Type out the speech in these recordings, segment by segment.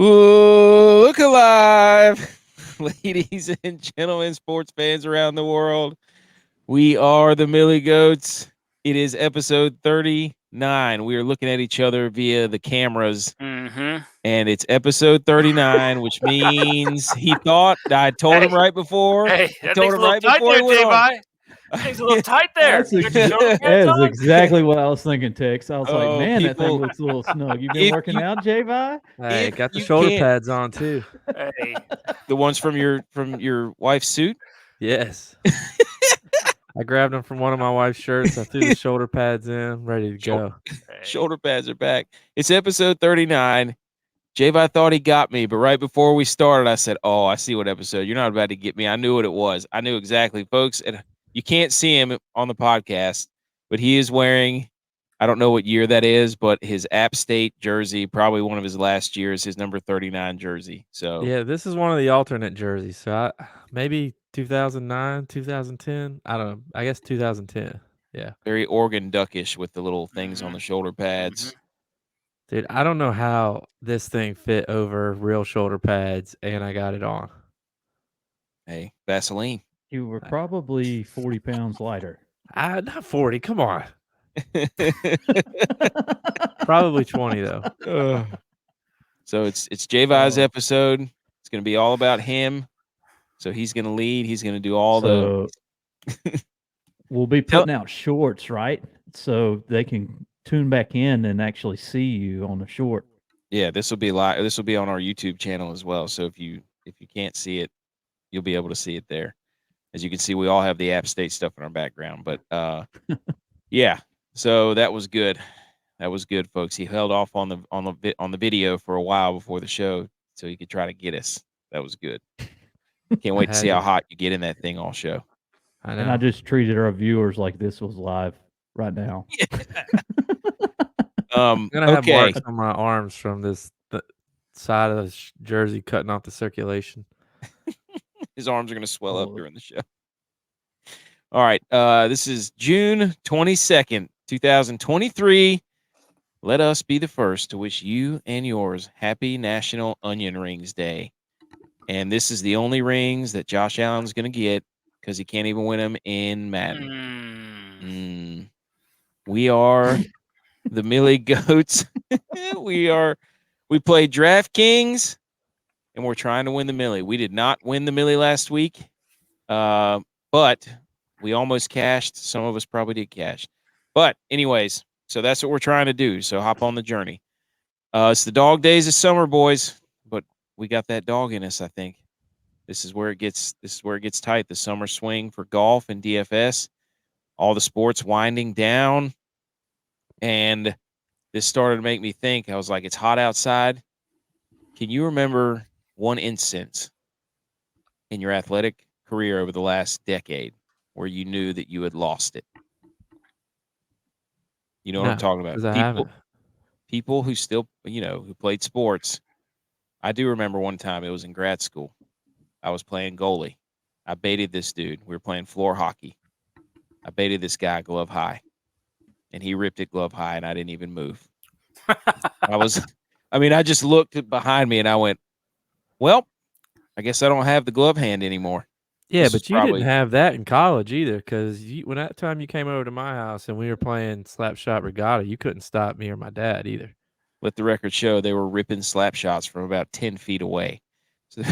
Ooh, look alive, ladies and gentlemen, sports fans around the world. We are the Millie Goats. It is episode 39. We are looking at each other via the cameras, Mm-hmm. and it's episode 39, which means he thought I told him Hey, right before. hey, I that told thing's him a little right tight before he there, went on. J-Vi. That thing's a little tight there. That's You got your shoulder pads that is on? exactly what I was thinking, Tex. I was like, Oh, man, that thing people, looks a little snug. You been if working you out, J-Vi? Hey, if got the you shoulder can't, pads on too. Hey, the ones from your wife's suit. Yes. I grabbed them from one of my wife's shirts. I threw the shoulder pads in, ready to Shou- go. hey. Shoulder pads are back. It's episode 39. Javi thought he got me, but right before we started, I said, "Oh, I see what episode. You're not about to get me." I knew what it was. I knew exactly, folks. And you can't see him on the podcast, but he is wearing, I don't know what year that is, but his App State jersey, probably one of his last years, his number 39 jersey. So Yeah, this is one of the alternate jerseys. So maybe 2009, 2010. I don't know. I guess 2010. Yeah. very Oregon Duckish with the little things on Mm-hmm. the shoulder Mm-hmm. pads. Dude, I don't know how this thing fit over real shoulder pads and I got it on. Hey, Vaseline. You were probably 40 pounds lighter. Not 40. Come on. Probably 20 though. Ugh. So it's Javi's Oh. episode. It's going to be all about him. So he's going to lead. He's going to do all So we'll be Tell- putting out shorts, right? So they can tune back in and actually see you on the short. Yeah, this will be live. This will be on our YouTube channel as well. So if you can't see it, you'll be able to see it there. As you can see, we all have the App State stuff in our background. But yeah, so that was good. That was good, folks. He held off on the video for a while before the show, so he could try to get us. That was good. Can't wait to see how hot you get in that thing all show. I know. And I just treated our viewers like this was live right now. I'm gonna have Okay. marks on my arms from the side of the jersey cutting off the circulation. His arms are going to swell up Oh. during the show. All right. This is June 22nd, 2023. Let us be the first to wish you and yours happy National Onion Rings Day. And this is the only rings that Josh Allen's going to get because he can't even win them in Madden. We are the Millie Goats. We played DraftKings, and we're trying to win the Millie. We did not win the Millie last week, but we almost cashed. Some of us probably did cash. But anyways, so that's what we're trying to do. So hop on the journey. It's the dog days of summer, boys, but we got that dog in us, I think. This is where it gets tight. The summer swing for golf and DFS. All the sports winding down. And this started to make me think. I was like, it's hot outside. Can you remember one instance in your athletic career over the last decade where you knew that you had lost it? You know what I'm talking about? 'Cause I haven't. People who still, who played sports. I do remember one time it was in grad school. I was playing goalie. I baited this dude. We were playing floor hockey. I baited this guy glove high, and he ripped it glove high, and I didn't even move. I just looked behind me and I went, well, I guess I don't have the glove hand anymore. Yeah, This but was you probably- didn't have that in college either, because when that time you came over to my house and we were playing slap shot regatta, you couldn't stop me or my dad either. Let the record show they were ripping slap shots from about 10 feet away. So,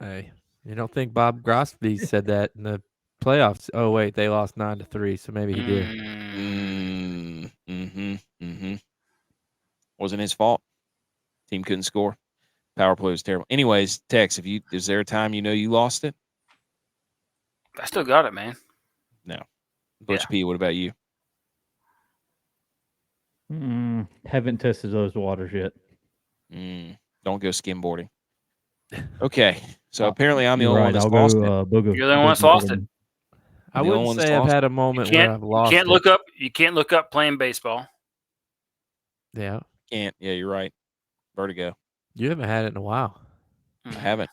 Hey, you don't think Bob Grosby said that in the playoffs? Oh wait, they lost 9-3, so maybe he did. Wasn't his fault. Team couldn't score. Power play was terrible. Anyways, Tex, is there a time you lost it? I still got it, man. No. Butch P, what about you? Haven't tested those waters yet. Don't go skimboarding. Okay, so apparently I'm the You're only right. one that's I'll lost go, it. Booger. You're the one that's lost it. I The only wouldn't one that's say I've lost had a You moment where I've lost can't it. look up. You can't look up playing baseball. Yeah, Can't. Yeah, you're right. Vertigo. you haven't had it in a while. I haven't.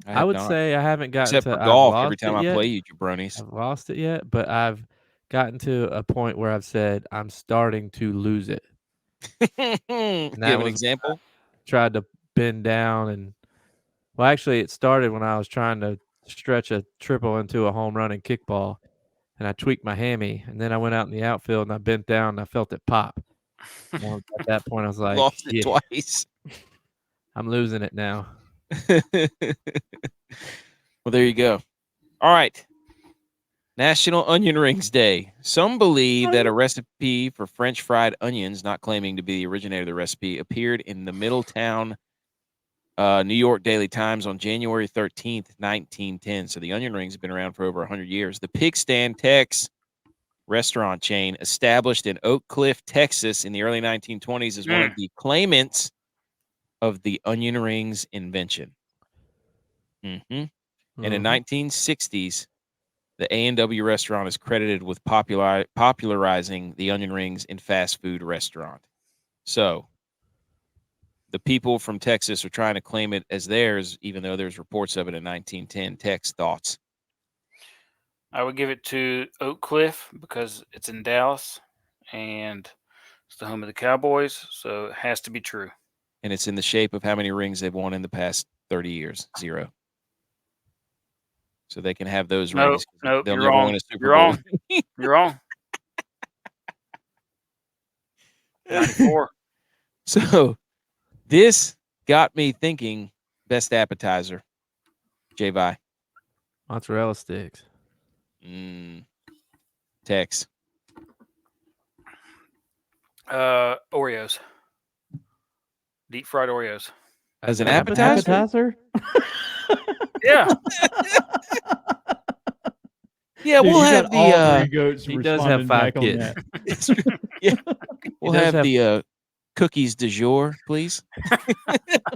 I would not. say I haven't gotten Except to for golf, I've every lost time it I yet. play you jabronis. I've lost it yet, but I've gotten to a point where I've said I'm starting to lose it. Give that an was- example. Tried to bend down and well, actually, it started when I was trying to stretch a triple into a home run in kickball, and I tweaked my hammy, and then I went out in the outfield and I bent down and I felt it pop. Well, at that point, I was like, Lost it "Yeah, twice. I'm losing it now." Well, there you go. All right. National Onion Rings Day. Some believe that a recipe for French fried onions, not claiming to be the originator of the recipe, appeared in the Middletown, New York Daily Times on January 13th, 1910. So the onion rings have been around for over 100 years. The Pig Stand Tex restaurant chain, established in Oak Cliff, Texas in the early 1920s, is one of the claimants of the onion rings invention. And in Mhm. 1960s, the A&W restaurant is credited with popularizing the onion rings in fast food restaurant. So the people from Texas are trying to claim it as theirs, even though there's reports of it in 1910. Tex, thoughts? I would give it to Oak Cliff because it's in Dallas and it's the home of the Cowboys, so it has to be true. And it's in the shape of how many rings they've won in the past 30 years? 0. So they can have those Nope, rings. nope, They'll you're never wrong. win a Super You're Bowl. wrong. You're wrong. 94. So this got me thinking best appetizer. J-Vi. Mozzarella sticks. Tex. Oreos. Deep fried Oreos. As an Appetizer? Yeah. Yeah, Dude, we'll you have got all the three goats he does have responding 5 back on kids. that. yeah. We'll does have have- the cookies du jour, please.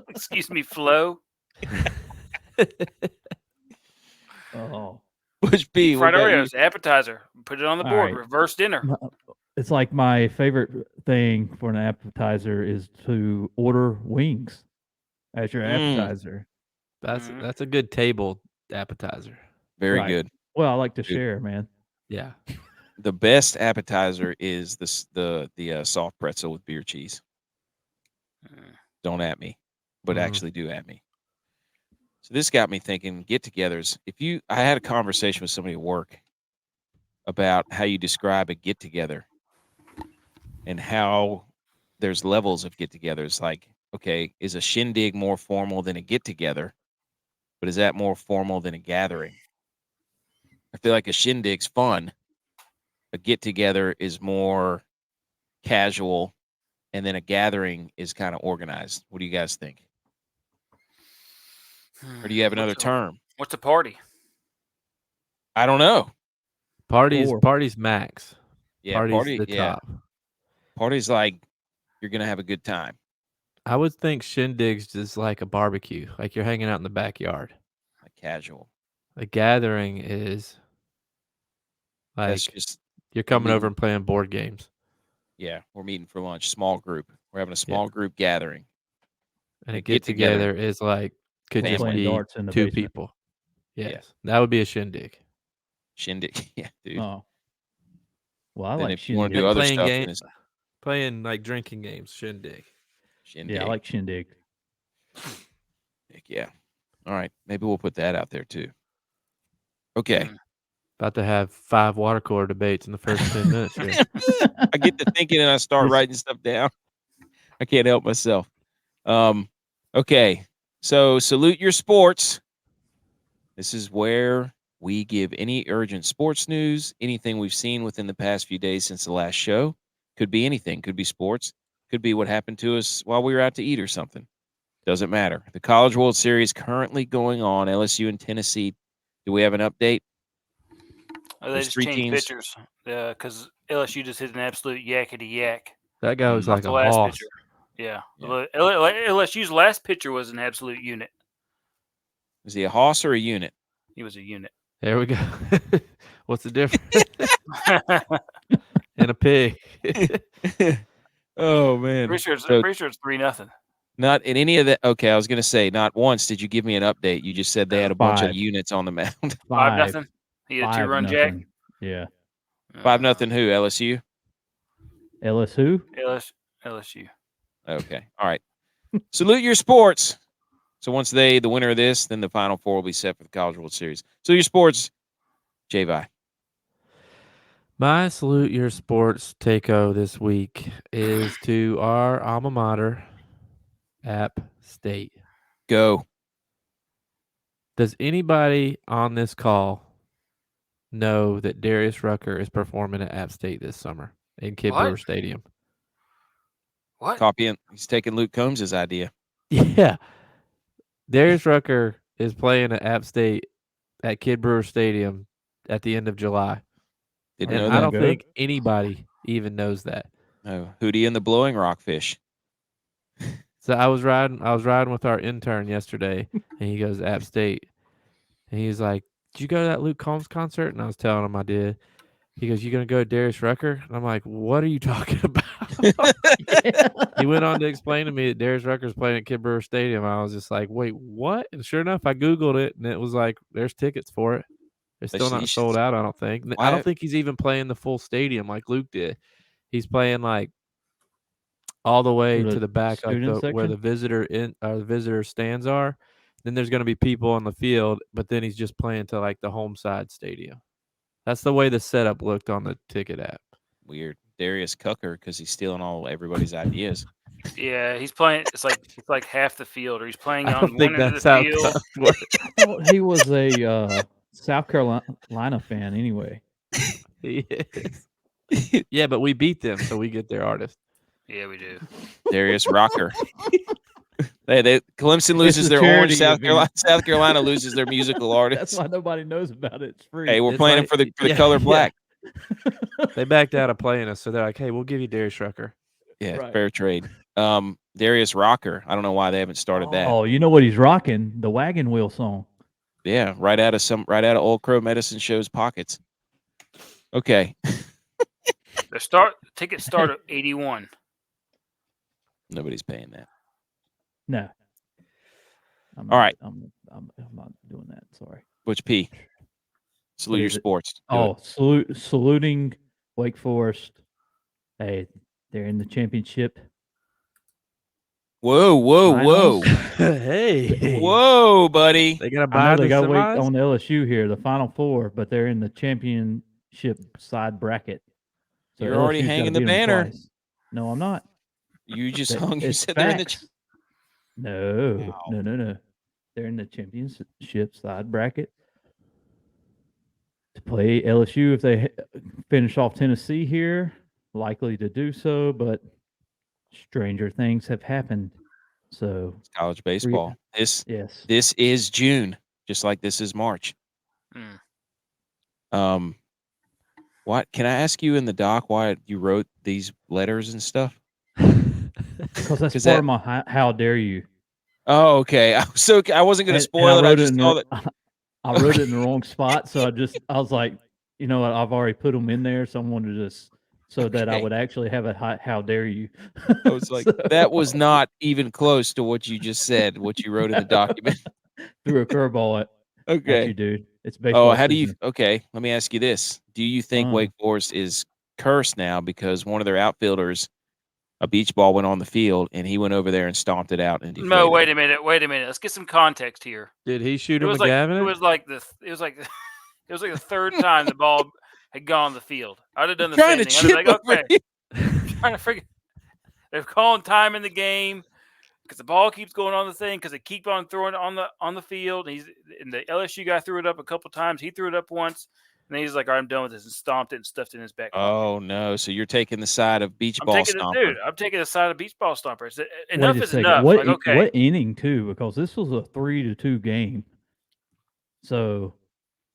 Excuse me, Flo. Oh, Bush B. Deep What fried about you? Oreos. Appetizer. Put it on the All board. right. Reverse dinner. it's like my favorite thing for an appetizer is to order wings as your appetizer. That's a good table appetizer. Very Right. good. Well, I like to Dude. share, man. Yeah. The best appetizer is the soft pretzel with beer cheese. Don't at me, but actually do at me. So this got me thinking get-togethers. I had a conversation with somebody at work about how you describe a get-together and how there's levels of get-togethers. Like, okay, is a shindig more formal than a get-together? But is that more formal than a gathering? I feel like a shindig's fun. A get-together is more casual, and then a gathering is kind of organized. What do you guys think? Or do you have another term? What's a party? I don't know. Party's max. Yeah, Party's the top. Party's like you're gonna have a good time. I would think shindigs is like a barbecue, like you're hanging out in the backyard. Like casual. A gathering is like That's just you're coming over meeting. and playing board games. Yeah, we're meeting for lunch. Small group. We're having a small group gathering. And A a get together is like could just Family. Playing be darts in the 2 basement. people. Yeah. Yes. That would be a shindig. Shindig. Yeah, dude. Oh. Well, I Then like if you want to shindig. do other Playing stuff, game- then it's Playing like drinking games, shindig. shindig. Yeah, I like shindig. Heck yeah. All right. Maybe we'll put that out there too. Okay. About to have 5 water cooler debates in the first 10 minutes here. I get to thinking and I start writing stuff down. I can't help myself. Okay. So salute your sports. This is where we give any urgent sports news, anything we've seen within the past few days since the last show. Could be anything. Could be sports. Could be what happened to us while we were out to eat or something. Doesn't matter. The College World Series currently going on. LSU and Tennessee. Do we have an update? They There's just 3 changed teams. pitchers because LSU just hit an absolute yakety yak. That guy was off like the a last hoss. pitcher. Yeah. Yeah. LSU's last pitcher was an absolute unit. Is he a hoss or a unit? He was a unit. There we go. What's the difference? And a pig. Oh man. Pretty sure it's So 3-0. not in any of that. Okay, I was going to say not once did you give me an update. You just said they had a bunch of 5. units on the mound. 5-0. He had a 2-run jack. 5-0. Yeah. 5-0 who? LSU? LS who? LSU. Okay. All right. Salute your sports. So once the winner of this, then the Final Four will be set for the College World Series. So your sports, J-Vi. My salute your sports take-o this week is to our alma mater, App State. Go. Does anybody on this call know that Darius Rucker is performing at App State this summer in Kid What? Brewer Stadium? What? Copying. He's taking Luke Combs' idea. Yeah. Darius Rucker is playing at App State at Kid Brewer Stadium at the end of July. Didn't And know I that. don't Go. think anybody even knows that. Oh, Hootie and the Blowing Rockfish. So I was riding with our intern yesterday, and he goes, App State. And he's like, did you go to that Luke Combs concert? And I was telling him I did. He goes, you going to go to Darius Rucker? And I'm like, what are you talking about? He went on to explain to me that Darius Rucker's playing at Kid Brewer Stadium. I was just like, wait, what? And sure enough, I Googled it, and it was like, there's tickets for it. They're still You not should- sold out, I don't think. I Why- don't think he's even playing the full stadium like Luke did. He's playing like all the way The to the back, like student where section? the visitor stands are. Then there's going to be people on the field, but then he's just playing to like the home side stadium. That's the way the setup looked on the ticket app. Weird. Darius Cucker because he's stealing all everybody's ideas. Yeah, he's playing. It's like half the field, or he's playing I on don't one think end of that's the how field. it works. I thought he was a South Carolina fan anyway. He is. Yeah, but we beat them, so we get their artist. Yeah, we do. Darius Rocker. Clemson It's loses a their orange. charity South Carolina, event. South Carolina loses their musical That's artist. why nobody knows about it. It's free. Hey, we're It's playing like- for the yeah, color yeah. black. They backed out of playing us, so they're like, "Hey, we'll give you Darius Rucker." Yeah, Right. fair trade. Darius Rocker. I don't know why they haven't started that. Oh, you know what he's rocking? The Wagon Wheel song. Yeah, right out of Old Crow Medicine Show's pockets. Okay. Tickets start at 81. Nobody's paying that. No. All right. I'm not doing that. Sorry. Butch P. Salute your is it? sports. Do Oh, it. saluting Wake Forest. Hey, they're in the championship. Whoa. Finals. Hey, Whoa, buddy. They got to I buy know the they got to wait semis? on LSU here, the Final Four, but they're in the championship side bracket. So You're already LSU's gotta hanging the beat 'em banner. twice. No, I'm not. You just That- hung. You it's said they're in the. facts. No, Wow. no. They're in the championship side bracket to play LSU if they finish off Tennessee here. Likely to do so, but stranger things have happened. So It's college baseball. yes, This is June, just like this is March. Hmm. What can I ask you in the doc why you wrote these letters and stuff? because that's 'Cause part that- of my how dare you. Oh, okay. I wasn't going to And spoil it. I wrote just in saw the- that. I wrote it in the wrong spot, so I was like, you know what? I've already put them in there, so I wanted to just so that I Okay. would actually have a how dare you. I was like, that was not even close to what you just said. What you wrote in the document. threw a curveball at you, Okay. dude. It's baseball. Oh, how do you? season. Okay, let me ask you this: do you think Wake Forest is cursed now because one of their outfielders, a beach ball went on the field and he went over there and stomped it out and deflated No, it? wait a minute. Let's get some context here. Did he shoot It him was a like gav in it it? was like the third time the ball had gone on the field. I'd have done the Trying same to thing. I'd chip be like, over okay, trying to figure. They're calling time in the game because the ball keeps going on the thing because they keep on throwing it on the field. And the LSU guy threw it up a couple times. He threw it up once, and then he's like, "All right, I'm done with this," and stomped it and stuffed it in his back pocket. Oh no! So you're taking the side of beach I'm ball taking stomper. dude. I'm taking the side of beach ball stompers. Enough Wait a is second. enough. What Like, okay, what inning too? Because this was a 3-2 game. So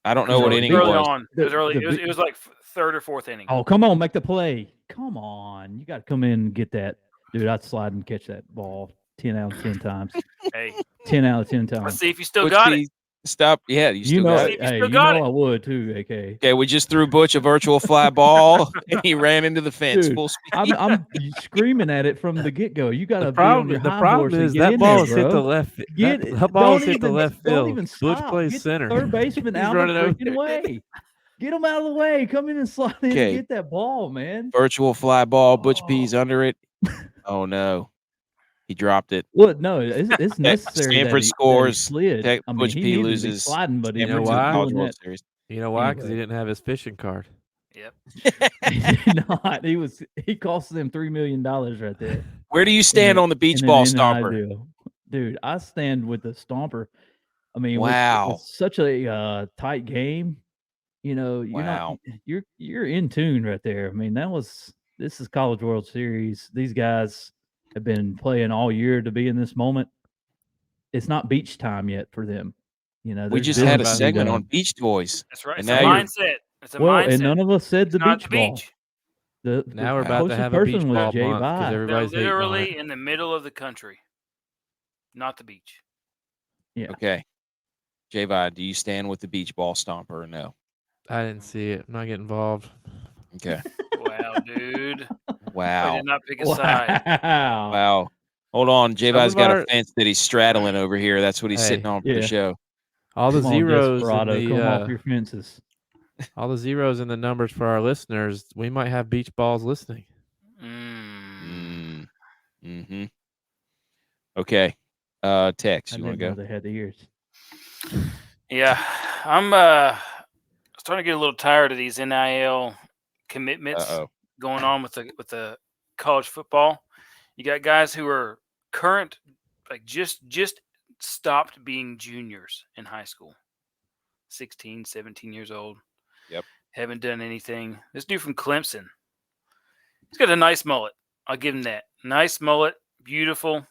I don't know what early, inning it early was. on. It was early. The It was like third or fourth inning. oh, come on, make the play. Come on, you got to come in and get that, dude. I'd slide and catch that ball 10 out of 10 times. Hey, 10 out of 10 let's times. see if you still Butch got P, it. Stop! Yeah, you You still know, got See it. if you hey, still you got know it. I would too, AK. Okay, we just threw Butch a virtual fly ball and he ran into the fence Dude, full speed. I'm screaming at it from the get go. You got to The be on your problem, the high problem horse and is get that in ball there, is hit the bro. left. Get it. That ball Don't is hit the even- left Don't field. even Butch stop. plays Get center. the third baseman He's out of running the over freaking there. way. Get him out of the way. Come in and slide in Okay. and get that ball, man. Virtual fly ball. Butch P's Oh. under it. Oh no, he dropped it. Well, no, it's necessary that Stanford he scores. slid. I mean, Butch he P needed to be loses. sliding, but he Stanford know to the why? College doing World that. Series. You know why? Because he Anyway. didn't have his fishing card. Yep. He did not. He cost them $3 million right there. Where do you stand on the beach in an ball NI stomper? deal. Dude, I stand with the stomper. I mean, Wow. it's such a tight game. You know, you're Wow. not you're in tune right there. I mean, this is College World Series. These guys have been playing all year to be in this moment. It's not beach time yet for them. You know, We there's just had a business to be segment done. on Beach Toys. That's right. And It's a now you're mindset. It's a Well, mindset. and none of us said It's the not beach the ball. beach. The Now we're Wow. about to closest have a beach person was ball Jay month because Vi. They're everybody's hating on literally it. in the middle of the country, not the beach. Yeah. okay. J-Vi, do you stand with the beach ball stomper or no? I didn't see it. I'm not getting involved. Okay. Wow, dude. I Wow. did not pick a side. Wow. Wow. Hold on. J-Vi's of got a our- fence that he's straddling over here. That's what he's Hey, sitting on for the yeah. show. All the Come on, zeros in Desperado, come off the your fences. all the zeros in the numbers for our listeners. We might have beach balls listening. Mm. Mm-hmm. Okay. Tex, I you want didn't to know go? they had the ears. Yeah, I'm starting to get a little tired of these NIL commitments Uh-oh. going on with the college football. You got guys who are current, like just stopped being juniors in high school, 16, 17 years old. Yep. Haven't done anything. This dude from Clemson, he's got a nice mullet. I'll give him that. Nice mullet, beautiful.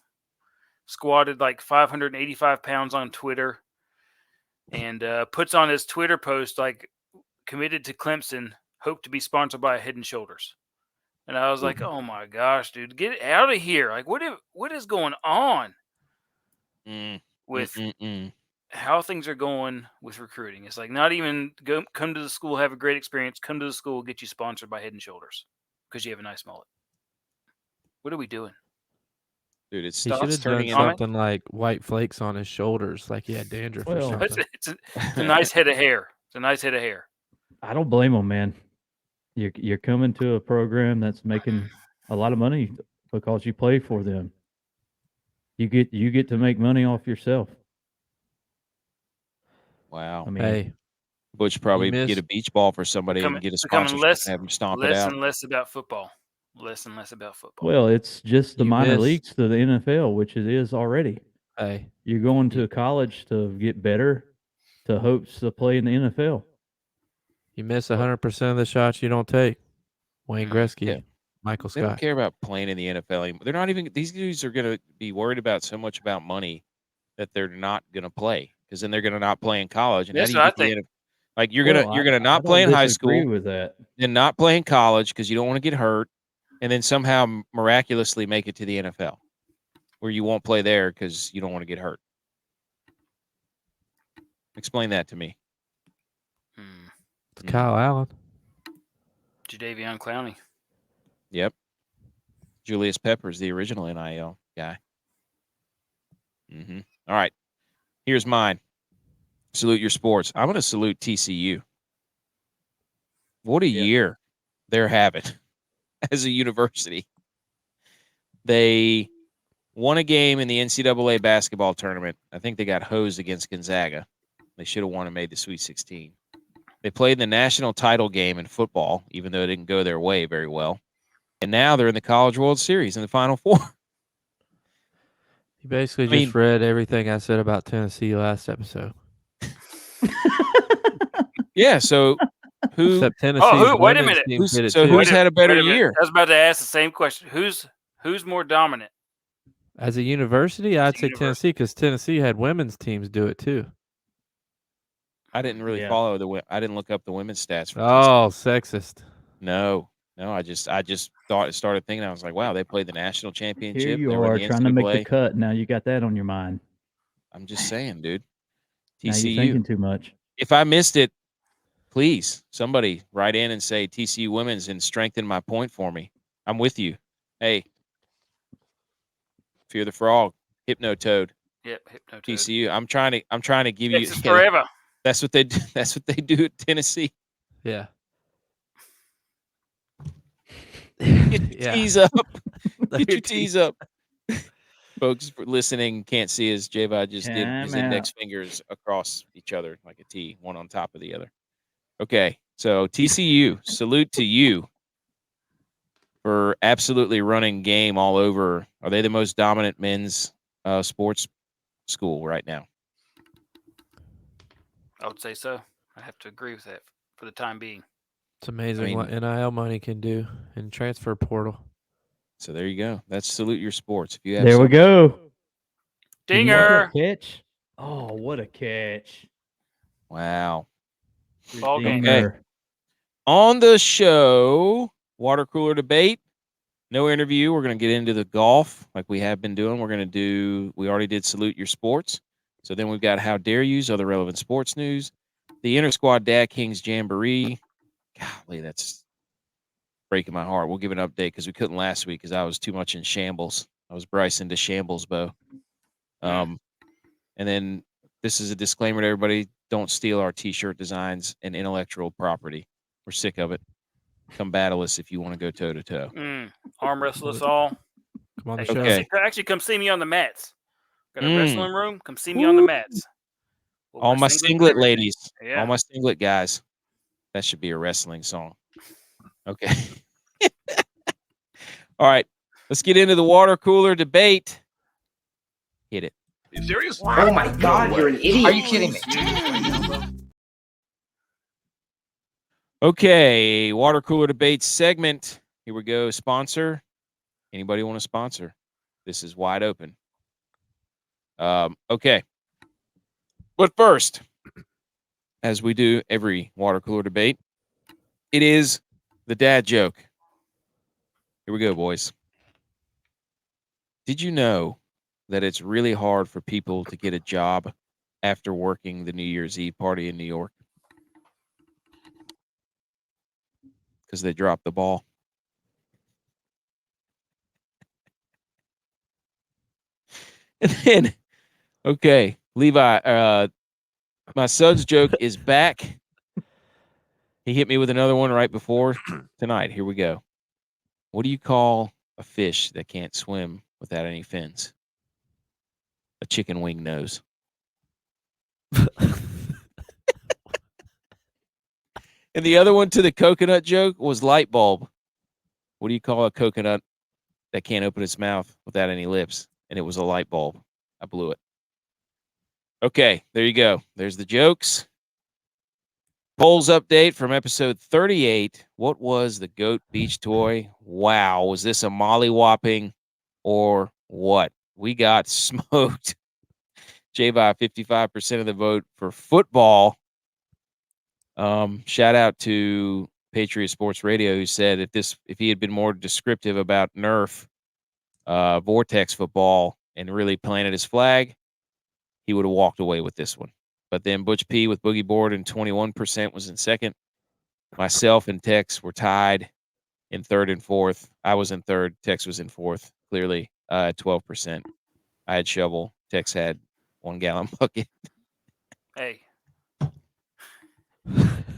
Squatted like 585 pounds on Twitter, and puts on his Twitter post like, committed to Clemson, hope to be sponsored by Head and Shoulders. And I was like, oh my gosh, dude, get out of here. Like, what is going on with how things are going with recruiting? It's like, not even come to the school, have a great experience, come to the school, get you sponsored by Head and Shoulders because you have a nice mullet. What are we doing? Dude, it He should stops have done turning into something like white flakes on his shoulders, like he had dandruff or Well, something. It's a nice head of hair. It's a nice head of hair. I don't blame them, man. You're coming to a program that's making a lot of money because you play for them. You get to make money off yourself. Wow. I mean, Hey, Butch probably missed- get a beach ball for somebody Becoming and get a becoming sponsorship less and have him stomp it less out. and less about football. Less and less about football. well, it's just the You minor missed- leagues to the NFL, which it is already. hey, You're going to college to get better, to hopes to play in the NFL. you miss 100% of the shots you don't take. Wayne Gretzky, Yeah. Michael They don't Scott. care about playing in the NFL anymore. They're not even. These dudes are going to be worried about so much about money that they're not going to play because then they're going to not play in college. And how That's do you what get I the think. like you're Well, gonna I not don't play in high disagree school, with that. then not play in college because you don't want to get hurt, and then somehow miraculously make it to the NFL, where you won't play there because you don't want to get hurt. Explain that to me. It's Kyle Allen. Jadeveon Clowney. Yep. Julius Peppers, the original NIL guy. All right. Here's mine. Salute your sports. I'm going to salute TCU. What a year they're having as a university. They won a game in the NCAA basketball tournament. I think they got hosed against Gonzaga. They should have won and made the Sweet 16. They played in the national title game in football, even though it didn't go their way very well. And now they're in the College World Series in the Final Four. You basically just read everything I said about Tennessee last episode. Yeah, so who? Except Tennessee's wait a women's minute. team did it So too. who's had a better year? I was about to ask the same question. Who's more dominant? As a university, I'd say university. Tennessee because Tennessee had women's teams do it too. I didn't really follow I didn't look up the women's stats. For Oh, sexist. No. I just started thinking. I was like, wow, they played the national championship. Here you they were in are the trying to make the NCAA. cut. Now you got that on your mind. I'm just saying, dude. Now TCU. you're thinking too much. If I missed it, please somebody write in and say TCU women's and strengthen my point for me. I'm with you. Hey, Fear the Frog, Hypnotoad. Yep, Hypnotoad. TCU. I'm trying to give Texas you forever. That's what they do. That's what they do at Tennessee. Yeah. Tease up. Get your tees up. Folks for listening can't see as J-Vi just did his Time index out. fingers across each other like a T, one on top of the other. Okay, so TCU, salute to you for absolutely running game all over. Are they the most dominant men's sports school right now? I would say so. I have to agree with that for the time being. It's amazing mean- what NIL money can do in transfer portal. So there you go. That's salute your sports. If you have There we something- go. Did you make Dinger. that catch? Oh, what a catch. Wow. Ball game. Redeemer. On the show, water cooler debate. No interview. We're going to get into the golf like we have been doing. We already did salute your sports. So then we've got how dare yous, other relevant sports news, the Intersquad Dad-Kings Jamboree. Golly, that's breaking my heart. We'll give an update because we couldn't last week because I was too much in shambles. I was Bryson to shambles, Bo. And then this is a disclaimer to everybody. Don't steal our T-shirt designs and intellectual property. We're sick of it. Come battle us if you want to go toe-to-toe. Arm wrestle us all. Come on the Hey, show. Okay. actually, come see me on the mats. Got a Mm. wrestling room. Come see me on the mats. We'll All wear my singlets and singlet everything. ladies. Yeah. All my singlet guys. That should be a wrestling song. Okay. All right. Let's get into the water cooler debate. Hit it. You serious? Oh my God, you're an idiot. Are you kidding me? Okay. Water cooler debate segment. Here we go. Sponsor. Anybody want to sponsor? This is wide open. Okay. But first, as we do every water cooler debate, it is the dad joke. Here we go, boys. Did you know that it's really hard for people to get a job after working the New Year's Eve party in New York? Because they dropped the ball. And then, okay, Levi, my son's joke is back. He hit me with another one right before tonight. Here we go. What do you call a fish that can't swim without any fins? A chicken wing nose. And the other one to the coconut joke was light bulb. What do you call a coconut that can't open its mouth without any lips? And it was a light bulb. I blew it. Okay, there you go. There's the jokes. Polls update from episode 38. What was the GOAT beach toy? Wow, was this a mollywhopping or what? We got smoked. J-Vi, 55% of the vote for football. Shout out to Patriot Sports Radio, who said if he had been more descriptive about Nerf Vortex football and really planted his flag, he would have walked away with this one. But then Butch P with Boogie Board and 21% was in second. Myself and Tex were tied in third and fourth. I was in third. Tex was in fourth, clearly at 12%. I had shovel. Tex had 1 gallon bucket. Hey.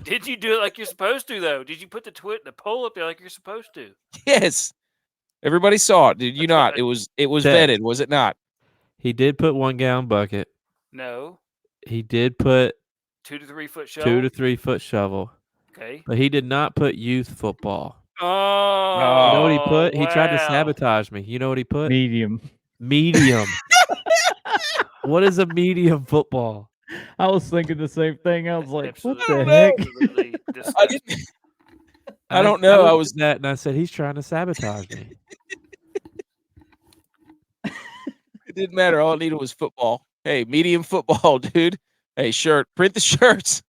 Did you do it like you're supposed to, though? Did you put the poll up there like you're supposed to? Yes. Everybody saw it. Did you not? It was Tex. vetted, was it not? He did put 1 gallon bucket. No. He did put 2 to 3 foot shovel. 2 to 3 foot shovel. Okay. But he did not put youth football. Oh. You know what he put? He tried to wow. sabotage me. You know what he put? Medium. Medium. What is a medium football? I was thinking the same thing. I was like, Absolutely- what the heck? Absolutely I disgusting. didn't. I don't know. I looked was at that and I said he's trying to sabotage me. It didn't matter. All I needed was football. Hey, medium football, dude. Hey, shirt. Print the shirts.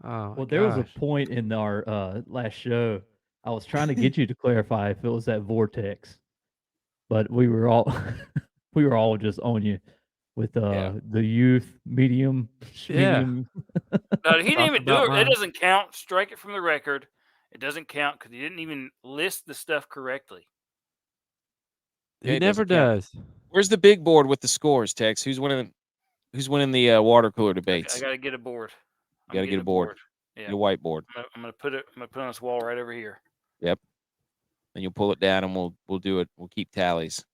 Oh, Well, there was gosh. a point in our last show. I was trying to get you to clarify if it was that vortex, but we were all we were all just on you with Yeah. the youth medium. Yeah. medium. No, he didn't Talk even do about it. That mine. doesn't count. Strike it from the record. It doesn't count because he didn't even list the stuff correctly. Yeah, He it never doesn't count. does. Where's the big board with the scores, Tex? Who's winning the water cooler I debates? got to get a board. I'm Gotta get getting a board. Yeah. Get a whiteboard. I'm gonna put it on this wall right over here. Yep. and you'll pull it down, and we'll do it. We'll keep tallies.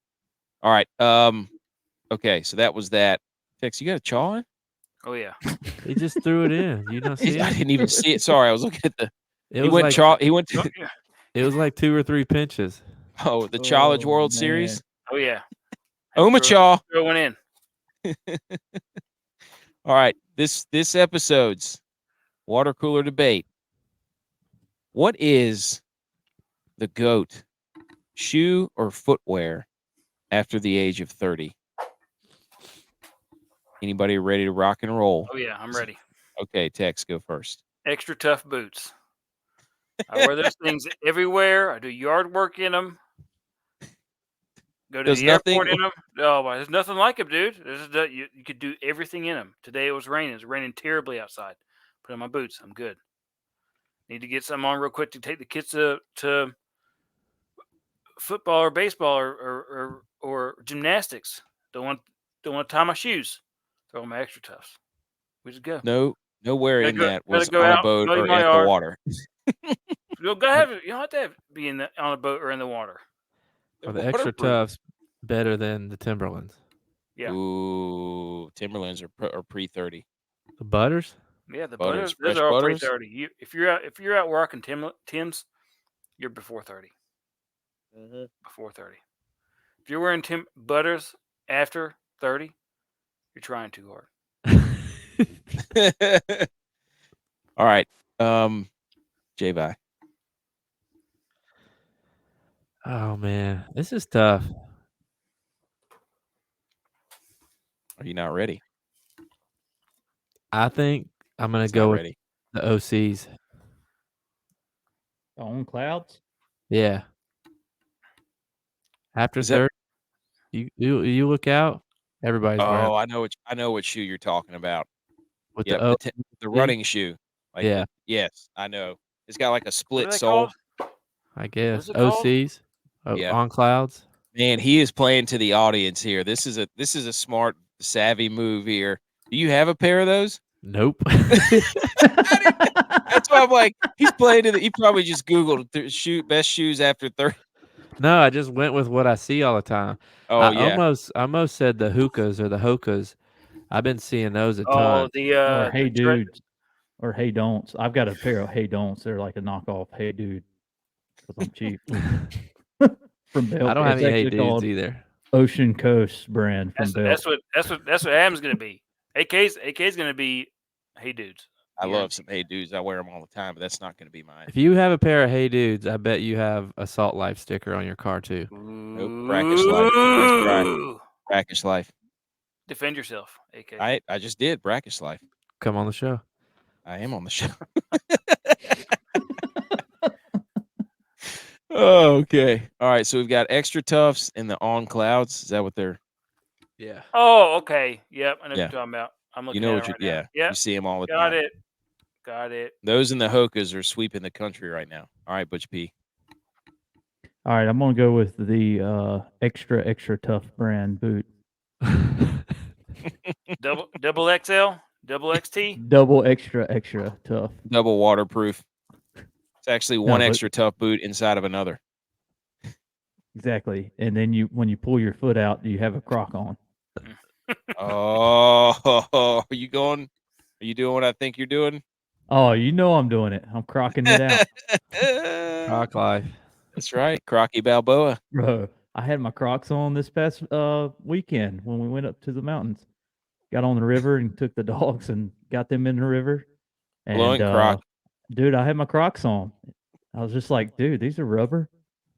All right. Okay. So that was that. Fix, you got a chaw in? Oh yeah. He just threw it in. You don't see I it? didn't even see it. Sorry, I was looking at the. It He was went like chaw. He went to Yeah. it was like 2 or 3 pinches. the Challenge Oh, World man. Series. Oh yeah. Omachaw. Throw one in. All right. This episode's water cooler debate. What is the GOAT, shoe or footwear, after the age of 30? Anybody ready to rock and roll? Oh yeah, I'm ready. Okay, Tex, go first. Extra tough boots. I wear those things everywhere. I do yard work in them. Go to Does the nothing- airport in them. Oh, there's nothing like them, dude. You could do everything in them. Today it was raining. It was raining terribly outside. Put on my boots. I'm good. Need to get some on real quick to take the kids to football or baseball or gymnastics. Don't want to tie my shoes. Throw on my extra toughs. We just go. Nowhere Gotta in go- that gotta was go on a out, boat muddy or my at the yard. water. You don't have to be on a boat or in the water. Are the extra toughs better than the Timberlands? Yeah. Ooh, Timberlands are pre-30. The Butters? Yeah, the Butters, butters. Those fresh are all butters? pre-30. If you're out rocking Tims, you're before 30. Before 30. If you're wearing Butters after 30, you're trying too hard. All right. J-Bye. Oh man, this is tough. Are you not ready? I think I'm gonna It's go not with ready. the OCs. On clouds. Yeah. After Is that- 30, you look out. Everybody's wearing Oh, I know what shoe you're talking about. with Yep, the the running shoe. Like Yeah. yes, I know. It's got like a What split are they sole. called? I guess it called? OCs Yeah. on clouds. Man, he is playing to the audience here. This is a smart, savvy move here. Do you have a pair of those? Nope. That's why I'm like, he's playing to the. He probably just Googled best shoes after 30. No, I just went with what I see all the time. Oh I yeah, almost said the hookahs or the hokas. I've been seeing those a Oh, ton. Or Hey the Dudes. Or Hey Don'ts. I've got a pair of Hey Don'ts. They're like a knockoff Hey Dude. Because I'm cheap. From Bell. I don't have It's any hey actually dudes called either. Ocean Coast brand from Bell. That's what Adam's gonna be. AK's gonna be Hey Dudes. I love some Hey Dudes. I wear them all the time, but that's not going to be mine. If you have a pair of hey dudes, I bet you have a Salt Life sticker on your car too. Nope, brackish life. Nice try. Ooh. Brackish life. Defend yourself, AK. I just did brackish life. Come on the show. I am on the show. Oh, okay. All right. So we've got extra toughs and the on clouds. Is that what they're? Yeah. Oh, okay. Yep, I know Yeah. what you're talking about. I'm looking You know at what it you? right Yeah. now. Yep. You see them all the Got time. it. Those and the hokas are sweeping the country right now. All right, Butch P. All right, I'm gonna go with the extra tough brand boot. Double XL, double XT. Double extra tough. Double waterproof. It's actually one but- extra tough boot inside of another. Exactly. And then when you pull your foot out, you have a croc on. Oh, are you going? Are you doing what I think you're doing? Oh, you know I'm doing it. I'm crocking it out. Rock Life. That's right, Crocky Balboa. Bro, I had my Crocs on this past weekend when we went up to the mountains. Got on the river and took the dogs and got them in the river. And Blowing Croc. dude, I had my Crocs on. I was just like, dude, these are rubber.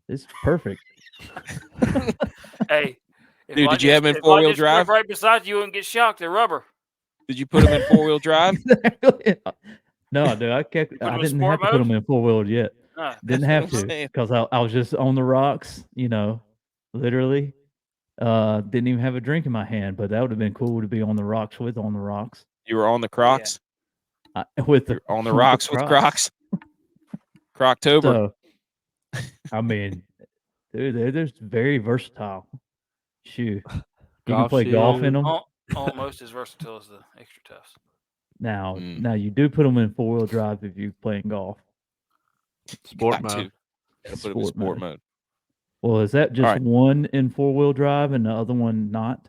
This is perfect. Hey, if Dude, I did you have them in if I four-wheel just drove drive? right beside you, wouldn't get shocked. They're rubber. Did you put them in 4-wheel drive? Exactly. No, dude, I put 'em didn't in have sport to put mode? them in full wheel yet. Huh. Didn't That's have what I'm to saying. because I was just on the rocks, literally. Didn't even have a drink in my hand, but that would have been cool to be on the rocks with on the rocks. You were on the Crocs. With the You're on the with rocks with Crocs. Croctober. So, I mean, dude, they're just very versatile. Shoe. You can Golf play golf in shoe. them. Almost as versatile as the extra toughs. Now, Mm. now you do put them in 4-wheel drive if you're playing golf. Sport Got to. mode. Gotta put them in sport mode. Well, is that just right. one in 4-wheel drive and the other one not?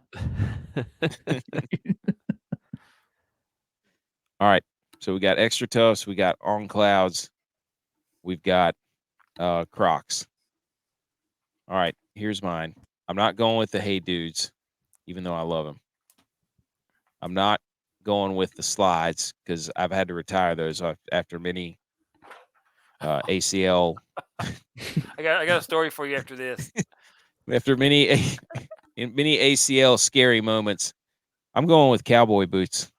All right. So we got Extra Toughs. We got On Clouds. We've got Crocs. All right. Here's mine. I'm not going with the Hey Dudes, even though I love them. I'm not going with the slides because I've had to retire those after many ACL. I got a story for you after this. After many ACL scary moments, I'm going with cowboy boots.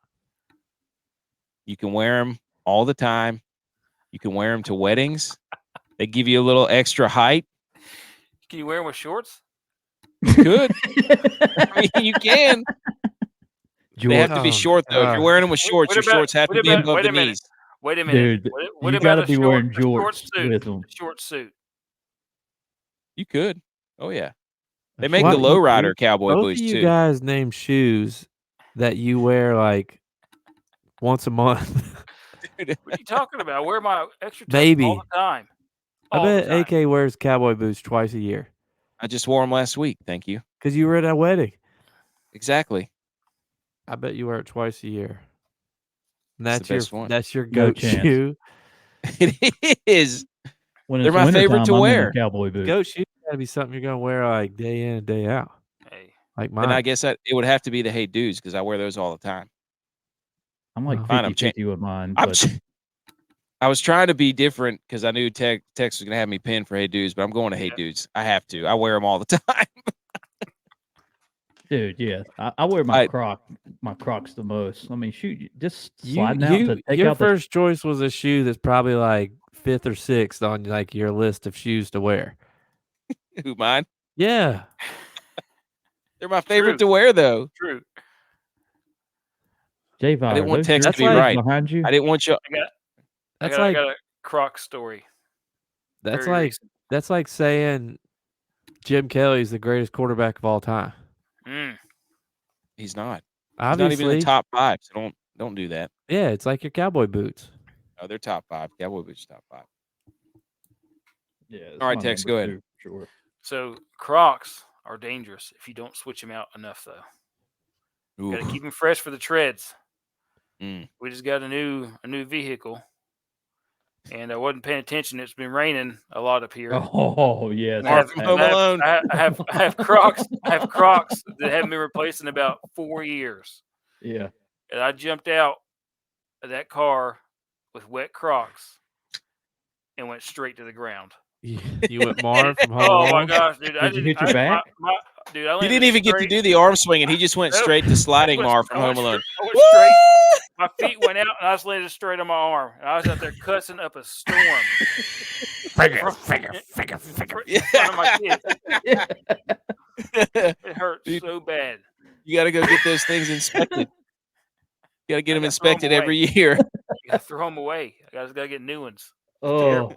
You can wear them all the time. You can wear them to weddings. They give you a little extra height. Can you wear them with shorts? You could. I mean, you can. They have to be short though. If you're wearing them with shorts, your shorts have to be above the knees. Wait a minute. Dude, What you about gotta a be short, wearing a short jorts suit? with them. A short suit. You could. Oh yeah. They A make short the lowrider suit. cowboy Both boots of you too. guys name shoes that you wear like once a month. Dude, What are you talking about? I wear my extra touch Maybe. all the time. I All the bet time. AK wears cowboy boots twice a year I just wore them last week. Thank you. because you were at a wedding. Exactly. I bet you wear it twice a year. And It's the best one. that's your No goat chance. shoe. It is. When They're it's my favorite wintertime, to I'm in wear. a cowboy boot. Goat shoe got to be something you're gonna wear like day in and day out, Hey, like Then mine. I guess it would have to be the Hey Dudes because I wear those all the time. I'm like Oh. Fine, I'm 50-50 with mine, I'm but I was trying to be different because I knew Tex was gonna have me pinned for Hey Dudes, but I'm going to Hey Yeah. Dudes. I have to. I wear them all the time. dude, yeah, I wear my Crocs the most. I mean, shoot, just sliding out to take your out the first choice was a shoe that's probably like 5th or 6th on like your list of shoes to wear. Who mine? Yeah, They're my favorite True. to wear though. True. J I Vibe. didn't want Those Tex to jerseys be right. behind you. I didn't want you. I that's got like a Croc story. that's very like recent. that's like saying Jim Kelly's the greatest quarterback of all time. He's not. He's Obviously, not even in the top 5. So don't do that. yeah, it's like your cowboy boots. Oh, they're top 5. Cowboy boots top 5. Yeah. it's All right, my Tex, number go ahead. 2, for sure. So Crocs are dangerous if you don't switch them out enough, though. Ooh. Got to keep them fresh for the treads. Mm. We just got a new vehicle, and I wasn't paying attention. It's been raining a lot up here. Oh yes. Mark from Home Alone. I have Crocs. I have Crocs that haven't been replaced in about 4 years. Yeah. And I jumped out of that car with wet Crocs and went straight to the ground. You went Marv from Home Oh my Alone? gosh, dude! Did you hit your back? Dude, I He landed didn't even get to straight. do the arm swing, and he just went No, straight to sliding Mar from I went Home Alone. I went straight. My feet went out, and I just landed straight on my arm. And I was out there cussing up a storm. Yeah. In front of my kids. It hurt Dude. so bad. You got to go get those things inspected. You got to get them gotta throw 'em inspected away. every year. You gotta throw them away. I just gotta get new ones. Oh.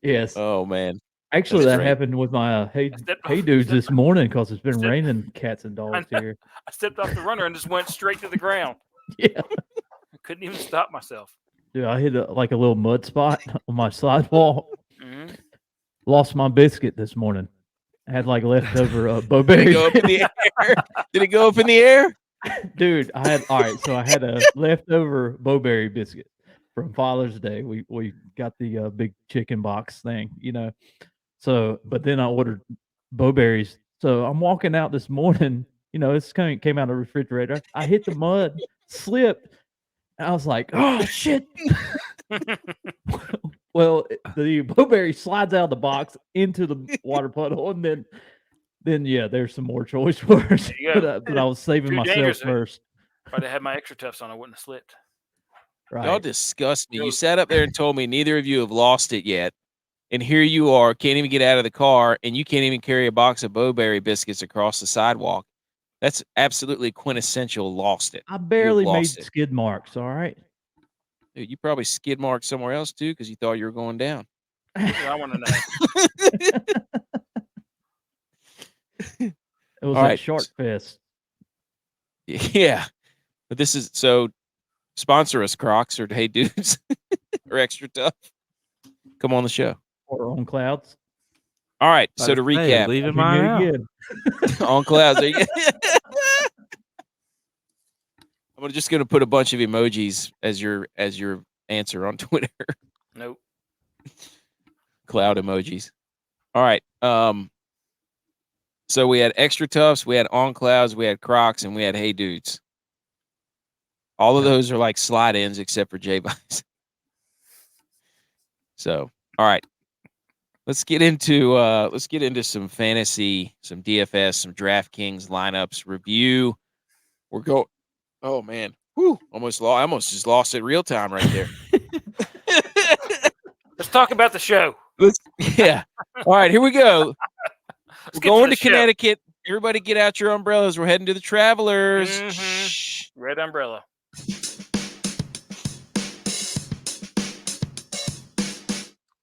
Yes. Oh man. Actually, That's that great. happened with my hey I dudes stepped- this morning because it's been stepped- raining cats and dogs here. I stepped off the runner and just went straight to the ground. Yeah. I couldn't even stop myself. Dude, I hit like a little mud spot on my sidewalk. hmm Lost my biscuit this morning. I had like leftover Did it bowberry. go up in the air? Did it go up in the air? Dude, I had so I had a leftover bowberry biscuit from Father's Day. We got the big chicken box thing, you know. So, but then I ordered bowberries. So I'm walking out this morning, you know, it's came out of the refrigerator. I hit the mud, slipped. And I was like, oh shit. Well, the bowberry slides out of the box into the water puddle, and then yeah, there's some more choice words. There you go. But I was saving Too myself dangerous, eh? first. If I'd have had my extra tufts on, I wouldn't have slipped. Right. Y'all disgust me. You Goes- sat up there and told me neither of you have lost it yet. And here you are, can't even get out of the car, and you can't even carry a box of bowberry biscuits across the sidewalk. That's absolutely quintessential lost it. I barely made lost it. skid marks. All right. Dude, you probably skid marked somewhere else too because you thought you were going down. I want to know. It was All like right. Shark Fest. Yeah. But this is so sponsor us, Crocs or Hey Dudes or Extra Tough. Come on the show. Or on clouds. All right. About So to say, recap, leaving Doing it mine out. again. on clouds. I'm just gonna put a bunch of emojis as your answer on Twitter. Nope. Cloud emojis. All right. So we had extra toughs, we had on clouds, we had Crocs, and we had Hey Dudes. All of those are like slide ins except for J-Vice. So, all right. Let's get into some fantasy, some DFS, some DraftKings lineups review. We're going. Oh man, whoo! I almost just lost it real time right there. Let's talk about the show. Yeah. All right, here we go. Let's We're get going the to show. Connecticut. Everybody, get out your umbrellas. We're heading to the Travelers. Mhm. Shh. Red umbrella.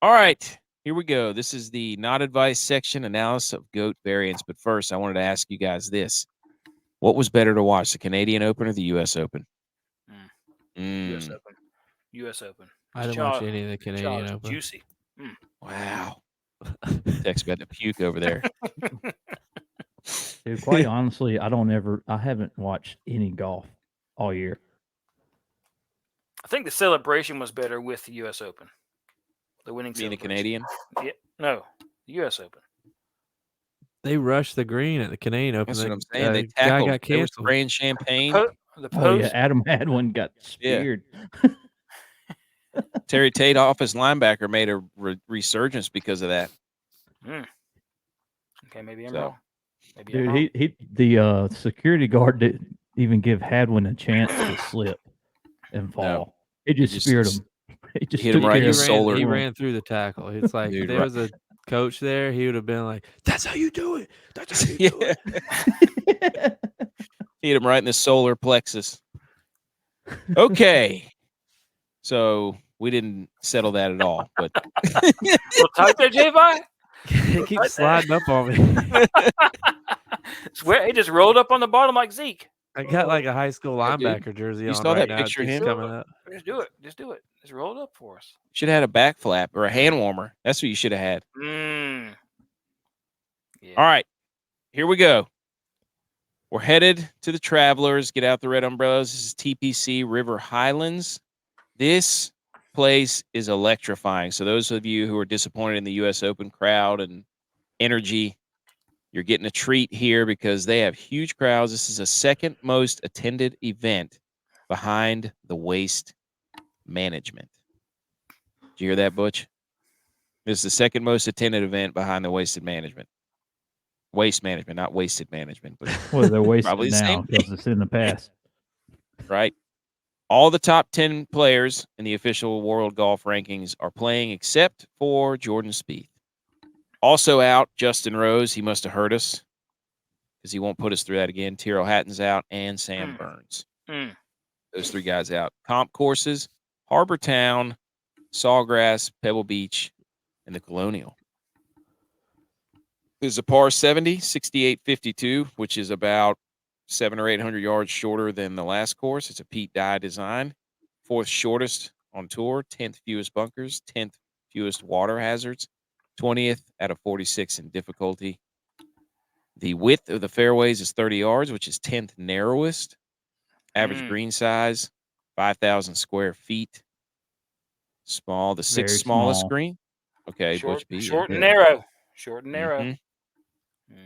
All right, here we go. This is the not advice section analysis of GOAT variants. But first, I wanted to ask you guys this: what was better to watch, the Canadian Open or the U.S. Open? U.S. Open. U.S. Open. I didn't watch any of the Canadian Open. Juicy. Wow. Tech's about to puke over there. Dude, quite honestly, I haven't watched any golf all year. I think the celebration was better with the U.S. Open. The winning You mean the celebration. Canadian? Yeah, no, the U.S. Open. They rushed the green at the Canadian Open. That's what The, I'm saying. They guy tackled. got They were canceled. spraying champagne. The Oh yeah, post. Adam Hadwin got speared. Terry Tate, office linebacker, made a resurgence because of that. Okay, maybe I'm So- wrong. Maybe I'm wrong. Dude, the security guard didn't even give Hadwin a chance to slip and fall. No. It just just speared him. He just hit him took right in care the of it. solar. He ran through the tackle. It's like Dude, if there was a coach there, he would have been like, "That's how you do it. That's how you do Yeah. it." Hit him right in the solar plexus. Okay. So we didn't settle that at all, but Well, type there, J-Vi. He keeps sliding up on me. Swear, he just rolled up on the bottom like Zeke. I got like a high school Yeah, dude. linebacker jersey You on saw right that now. picture It of keeps him? coming up. Just do it. Just do it. Just roll it up for us. should have had a back flap or a hand warmer. That's what you should have had. Yeah. All right. Here we go. We're headed to the Travelers. Get out the red umbrellas. This is TPC River Highlands. This place is electrifying. So those of you who are disappointed in the U.S. Open crowd and energy, you're getting a treat here because they have huge crowds. This is the second most attended event behind the Waste Management. Did you hear that, Butch? This is the second most attended event behind the Waste Management. Waste Management, not Wasted Management. But Well, they're wasted Probably the same now because it's in the past. right? All the top 10 players in the official world golf rankings are playing except for Jordan Spieth. Also out, Justin Rose. He must have hurt us because he won't put us through that again. Tyrrell Hatton's out and Sam Burns. Those three guys out. Comp courses, Harbor Town, Sawgrass, Pebble Beach, and the Colonial. There's a par 70, 68.52, which is about 700 or 800 yards shorter than the last course. It's a Pete Dye design. Fourth shortest on tour, 10th fewest bunkers, 10th fewest water hazards, 20th out of 46 in difficulty. The width of the fairways is 30 yards, which is 10th narrowest. Average green size, 5,000 square feet. Small, the sixth Very smallest small. green. Okay, Short, Butch P. short and narrow. Short and narrow. Mhm.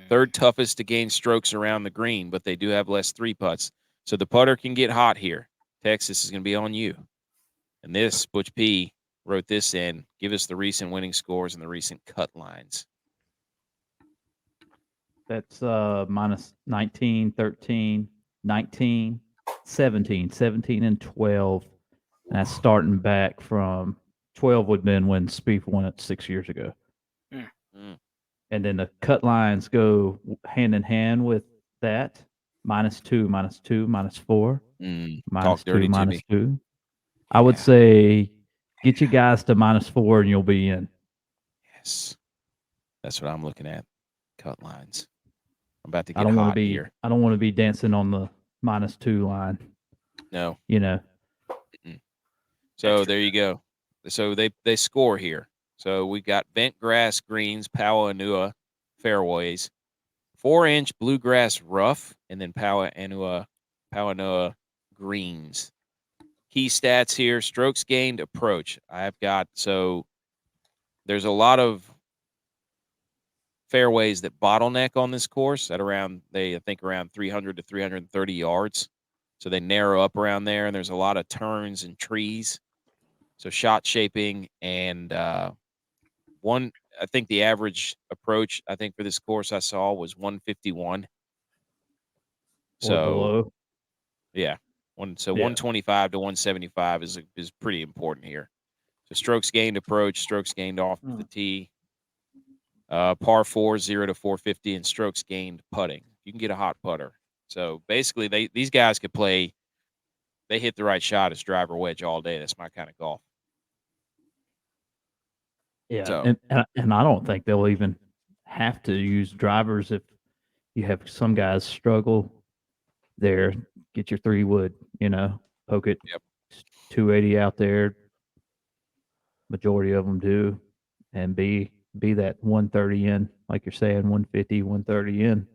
Third toughest to gain strokes around the green, but they do have less three putts. So the putter can get hot here. Texas is going to be on you. And this, Butch P wrote this in. Give us the recent winning scores and the recent cut lines. That's minus 19, 13, 19, 17, 17, and 12. And that's starting back from 12 would have been when Spieth won it 6 years ago. Mm. And then the cut lines go hand in hand with that. -2, -2, -4, Talk dirty -2, to me. -2. I would say get you guys to -4 and you'll be in. Yes. That's what I'm looking at. Cut lines. I'm about to I get don't want to hot be here. I don't want to be dancing on the -2 line. No. You know. So there you go. So they score here. So we got bent grass greens, Pauanua fairways, 4-inch bluegrass rough, and then Pauanua greens. Key stats here: strokes gained, approach. I've got there's a lot of fairways that bottleneck on this course at around 300 to 330 yards. So they narrow up around there, and there's a lot of turns and trees. So shot shaping and I think the average approach for this course I saw was 151. Or below. Yeah. 125 to 175 is pretty important here. So strokes gained approach, strokes gained off the tee, par 4, 0 to 450, and strokes gained putting. You can get a hot putter. So basically, these guys could play. They hit the right shot as driver wedge all day. That's my kind of golf. Yeah, So. and I don't think they'll even have to use drivers if you have some guys struggle there. Get your 3-wood, poke it. Yep. 280 out there. Majority of them do, and be that 130 in, like you're saying, 150, 130 in.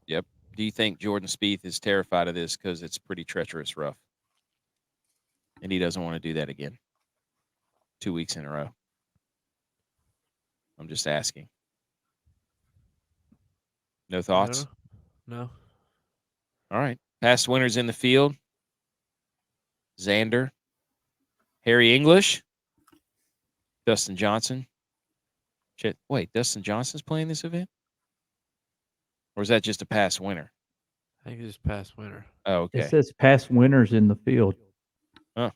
Yep. Do you think Jordan Spieth is terrified of this because it's pretty treacherous rough, and he doesn't want to do that again 2 weeks in a row? I'm just asking. No thoughts? No. All right. Past winners in the field: Xander, Harry English, Dustin Johnson. Wait, Dustin Johnson's playing this event? Or is that just a past winner? I think it's just past winner. Oh, okay. It says past winners in the field. Huh.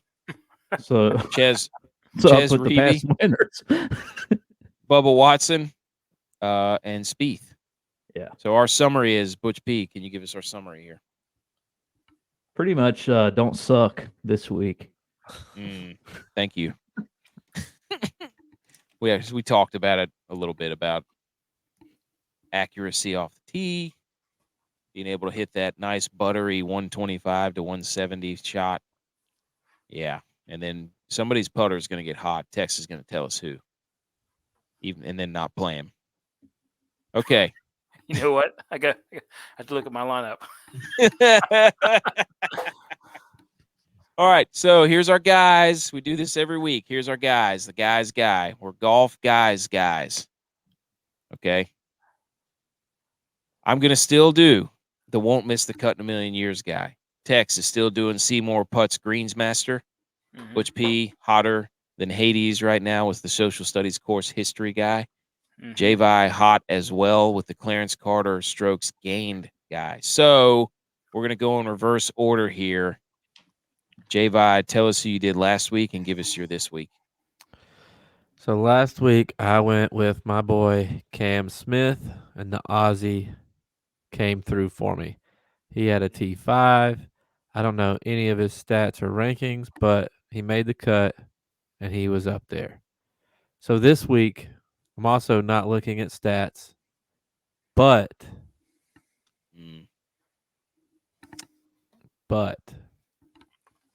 So Ches I put the past winners. Bubba Watson, and Spieth. Yeah. So our summary is, Butch P, can you give us our summary here? Pretty much don't suck this week. Thank you. We talked about it a little bit, about accuracy off the tee, being able to hit that nice buttery 125 to 170 shot. Yeah. And then somebody's putter is going to get hot. Tex is going to tell us who. And then not play him. Okay. You know what? I have to look at my lineup. All right, so here's our guys. We do this every week. Here's our guys, the guys guy. We're golf guys. Okay. I'm going to still do the won't miss the cut in a million years guy. Tex is still doing Seymour Putts Greensmaster. Mm-hmm. Butch P, hotter than Hades right now with the social studies course history guy. Mm-hmm. J-Vi hot as well with the Clarence Carter strokes gained guy. So we're going to go in reverse order here. J-Vi, tell us who you did last week and give us your this week. So last week I went with my boy Cam Smith, and the Aussie came through for me. He had a T5. I don't know any of his stats or rankings, but he made the cut, and he was up there. So this week, I'm also not looking at stats, but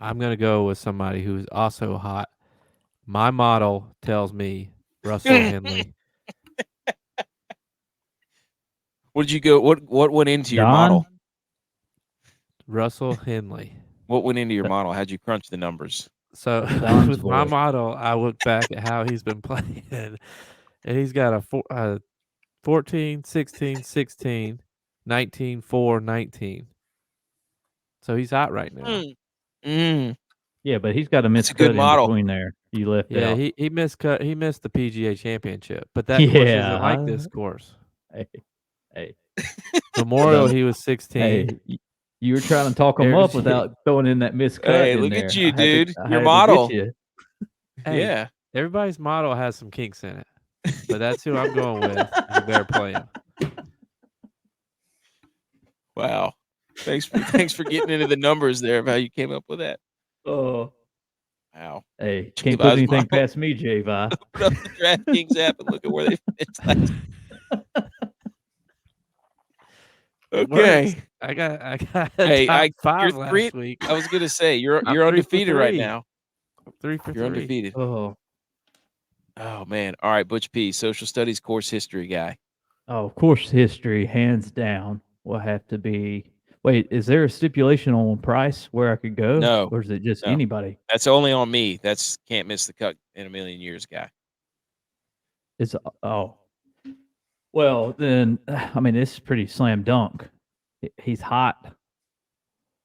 I'm going to go with somebody who's also hot. My model tells me Russell Henley. What did you go? What went into your Don? model? Russell Henley. What went into your model? How'd you crunch the numbers? So Don's with my voice. model, I look back at how he's been playing, and he's got a 14, 16, 16, 19, 4, 19. So he's hot right now. Yeah, but he's got a That's a good miscut in model. between there. You left Yeah, out. he missed the PGA Championship, but that course isn't like this course. Hey. Memorial, he was 16. Hey, you were trying to talk him up without throwing in that miscut. Hey, in look there. at you, I had to- dude. I Your had to model. get you. Hey, Yeah. everybody's model has some kinks in it, but that's who I'm going with. You better play him. Wow. Thanks for getting into the numbers there of how you came up with that. Oh. Wow. Hey, can't J-Vi's put anything model. past me, J-Vi. Put up the DraftKings app and look at where they finished last. Okay. I got Hey, top 5 you're last week. I was gonna say you're I'm 3 for undefeated right 3. now. 3 for You're 3. undefeated. Oh. Oh man. All right, Butch P, social studies course history guy. Oh, of course, history, hands down, will have to be. Wait, is there a stipulation on price where I could go, No, or is it just no. anybody? That's only on me. That's can't miss the cut in a million years guy. It's oh, well then. I mean, it's pretty slam dunk. He's hot,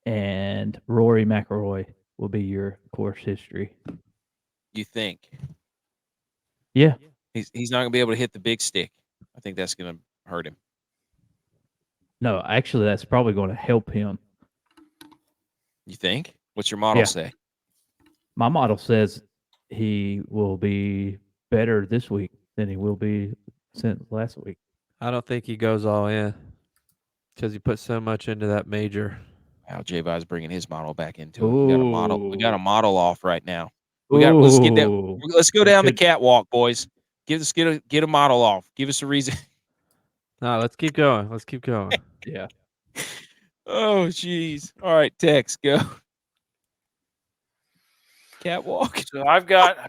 and Rory McIlroy will be your course history. You think Yeah, he's not gonna be able to hit the big stick? I think that's gonna hurt him. no, actually, that's probably going to help him. You think? What's your model Yeah. say? My model says he will be better this week than he will be since last week. I don't think he goes all in because he put so much into that major. Wow, J-Vi's bringing his model back into it. We got a model. We got a Ooh. model off right now. Let's get down. Ooh. Let's go That down the could- catwalk, boys. Get a model off. Give us a reason. No, let's keep going. Let's keep going. Yeah. Oh, jeez. All right, Tex, go. Catwalk. So I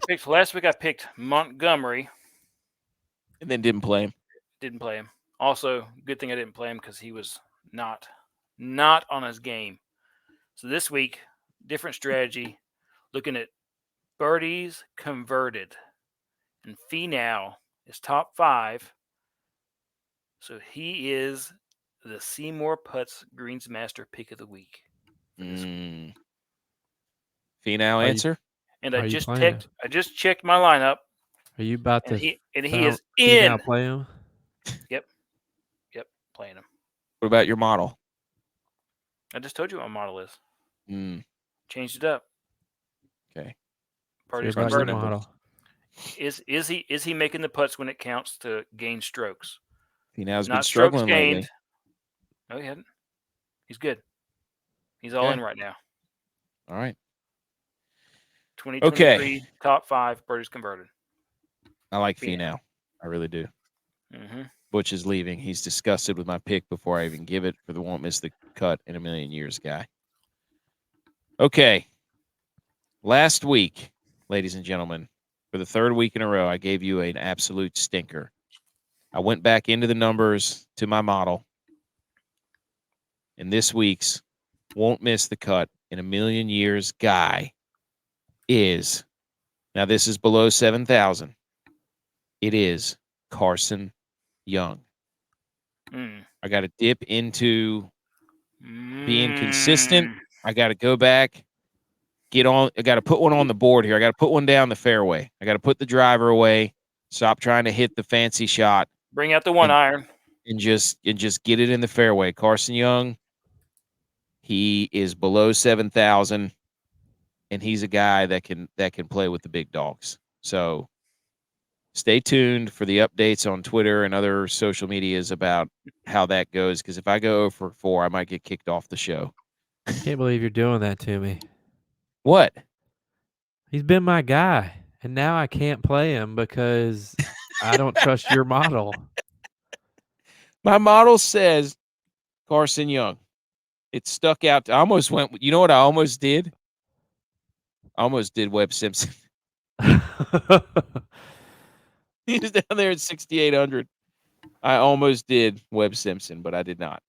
picked last week. I picked Montgomery. And then didn't play him. Didn't play him. Also, good thing I didn't play him because he was not on his game. So this week, different strategy. Looking at birdies converted, and Finau is top 5. So he is the Seymour Putts Greens Master pick of the week. Finau Are you- answer. And Are I you just playing? checked my lineup, Are you about and to he tell is me in. now play him? Yep, playing him. What about your model? I just told you what my model is. Mm, Changed it up. okay. Birdies About your converted. converted. model. Is he making the putts when it counts to gain strokes? Finau's been Not strokes struggling gained. lately. No, he hadn't. He's good. He's all Okay. in right now. All right. 2023 top 5 birdies converted. I like Finau. Finau. I really do. Mm-hmm. Butch is leaving. He's disgusted with my pick before I even give it for the won't miss the cut in a million years guy. Okay. Last week, ladies and gentlemen, for the third week in a row, I gave you an absolute stinker. I went back into the numbers to my model. And this week's won't miss the cut in a million years guy is, now this is below 7,000. It is Carson Young. I got to dip into being consistent. I got to go back, get on. I got to put one on the board here. I got to put one down the fairway. I got to put the driver away. Stop trying to hit the fancy shot. Bring out the 1-iron. And just get it in the fairway. Carson Young, he is below 7,000, and he's a guy that can play with the big dogs. So stay tuned for the updates on Twitter and other social medias about how that goes. Because if I go 0 for 4, I might get kicked off the show. I can't believe you're doing that to me. What? He's been my guy, and now I can't play him because I don't trust your model. My model says Carson Young. It stuck out. I almost went. You know what I almost did? I almost did Webb Simpson. He's down there at 6,800. I almost did Webb Simpson, but I did not.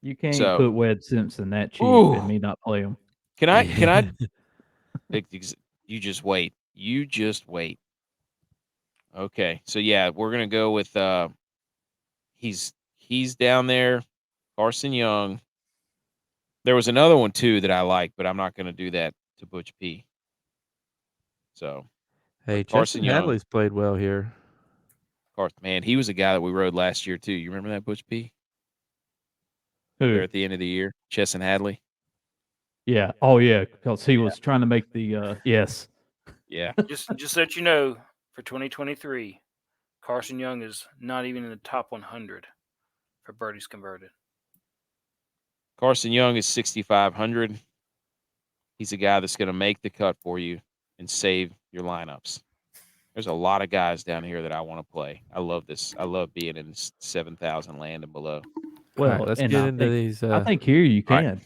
You can't So- put Webb Simpson that cheap Ooh. and me not play him. Can I? You just wait. You just wait. Okay. So yeah, we're gonna go with he's down there, Carson Young. There was another one too that I like, but I'm not gonna do that to Butch P. So Hey, Carson Justin Young. Hadley's played well here. Man, he was a guy that we rode last year too. You remember that, Butch P? Who? There at the end of the year, Chesson Hadley. Yeah. Oh, yeah. Because he was trying to make the yes. Yeah. just so that you know, for 2023, Carson Young is not even in the top 100 for birdies converted. Carson Young is 6,500. He's a guy that's going to make the cut for you and save your lineups. There's a lot of guys down here that I want to play. I love this. I love being in 7,000 land and below. All right, Well, let's and get I into think, these. I think here you all right. can.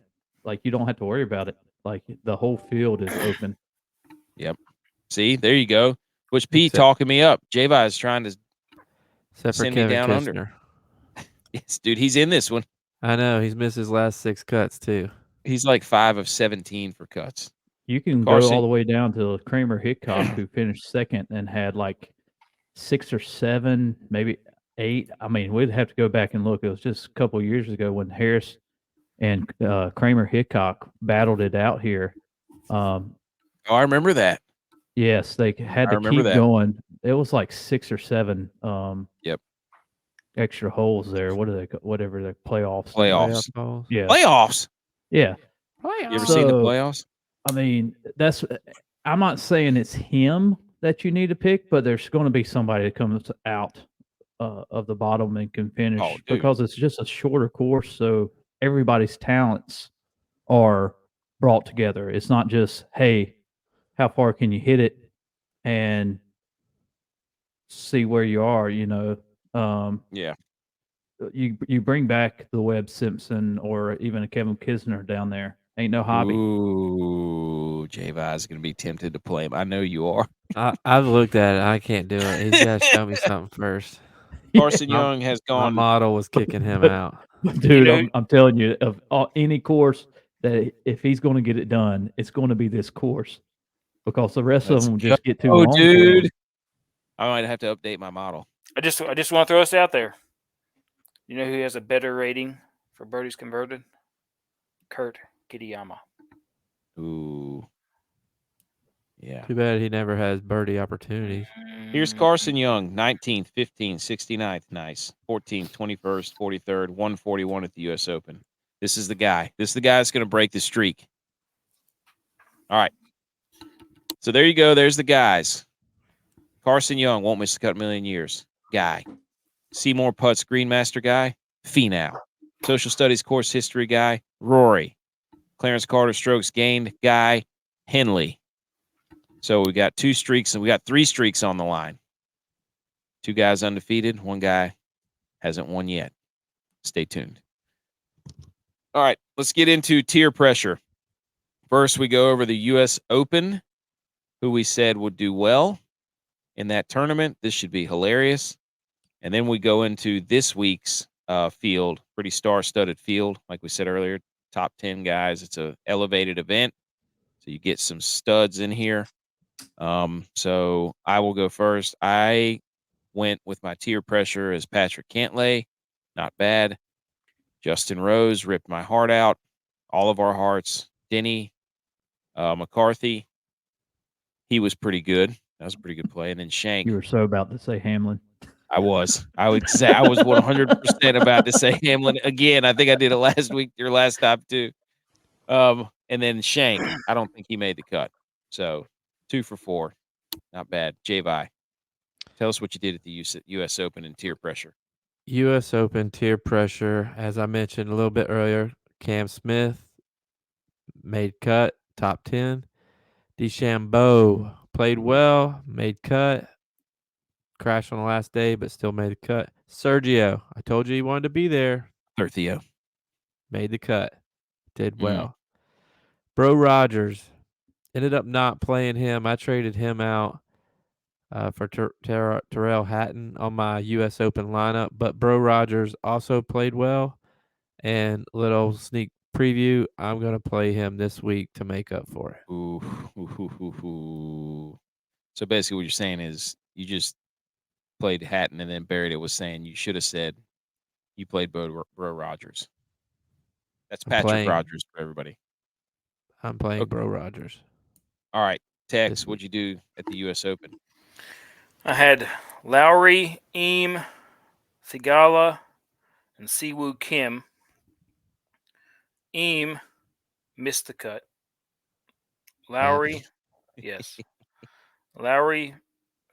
Like, you don't have to worry about it. Like, the whole field is open. Yep. See, there you go. Which P Except- talking me up. J-Vi is trying to Except for send me Kevin down under. Kishner. Yes, dude, he's in this one. I know he's missed his last 6 cuts too. He's like 5 of 17 for cuts. You can Carson- go all the way down to Kramer Hickok, who finished second and had like 6 or 7, maybe 8. I mean, we'd have to go back and look. It was just a couple of years ago when Harris and Kramer Hickok battled it out here. Oh, I remember that. Yes, they had I to remember keep that. going. It was like 6 or 7 Yep. extra holes there. What are they? Whatever the playoffs. Playoffs. Playoff balls. Yeah. Playoffs. Yeah. You ever seen the So- playoffs? I mean, that's. I'm not saying it's him that you need to pick, but there's going to be somebody that comes out of the bottom and can finish Oh, dude. because it's just a shorter course. So everybody's talents are brought together. It's not just, hey, how far can you hit it and see where you are, Yeah. you bring back the Webb Simpson or even a Kevin Kisner down there. Ain't no hobby. Ooh, J-Vi is going to be tempted to play him. I know you are. I've looked at it. I can't do it. He's got to show me something first. Carson My- Young has My gone. model was kicking him out. Dude, know- I'm telling you, of any course that if he's going to get it done, it's going to be this course because the rest Let's of them will just get too Oh, long. for him. dude. I might have to update my model. I just want to throw this out there. You know who has a better rating for birdies converted? Kurt Kitayama. Ooh. Yeah. Too bad he never has birdie opportunities. Here's Carson Young, 19th, 15th, 69th. Nice. 14th, 21st, 43rd, 141 at the U.S. Open. This is the guy. This is the guy that's going to break the streak. All right. So there you go. There's the guys. Carson Young won't miss the cut a million years. Guy. Seymour Putts Greenmaster guy. Finau. Social Studies course history guy. Rory. Clarence Carter strokes gained guy. Henley. So we got 2 streaks and we got 3 streaks on the line. 2 guys undefeated. 1 guy hasn't won yet. Stay tuned. All right, let's get into tier pressure. First, we go over the U.S. Open, who we said would do well in that tournament. This should be hilarious. And then we go into this week's field, pretty star-studded field. Like we said earlier, top 10 guys. It's an elevated event, so you get some studs in here. So I will go first. I went with my tier pressure as Patrick Cantlay. Not bad. Justin Rose ripped my heart out. All of our hearts. Denny McCarthy. He was pretty good. That was a pretty good play. And then Shank. You were so about to say Hamlin. I was 100% about to say Hamlin again. I think I did it last week or last time too. And then Shank. I don't think he made the cut. So 2 for 4. Not bad. J-Vi, tell us what you did at the U.S. Open in tier pressure. U.S. Open tier pressure, as I mentioned a little bit earlier, Cam Smith made cut, top 10. DeChambeau played well, made cut, crashed on the last day, but still made the cut. Sergio, I told you he wanted to be there, Theo. made the cut, did well. Bro Rogers, ended up not playing him. I traded him out for Terrell Hatton on my U.S. Open lineup, but Bro Rogers also played well. And little sneak preview, I'm going to play him this week to make up for it. Ooh. So basically what you're saying is you just played Hatton and then Barrett was saying you should have said you played Bro Rogers. That's Patrick Rogers for everybody. I'm playing Okay. Bro Rogers. All right. Tex, This what'd you do at the U.S. Open? I had Lowry, Eam, Thigala, and Siwoo Kim. Eam missed the cut. Lowry, yes. Lowry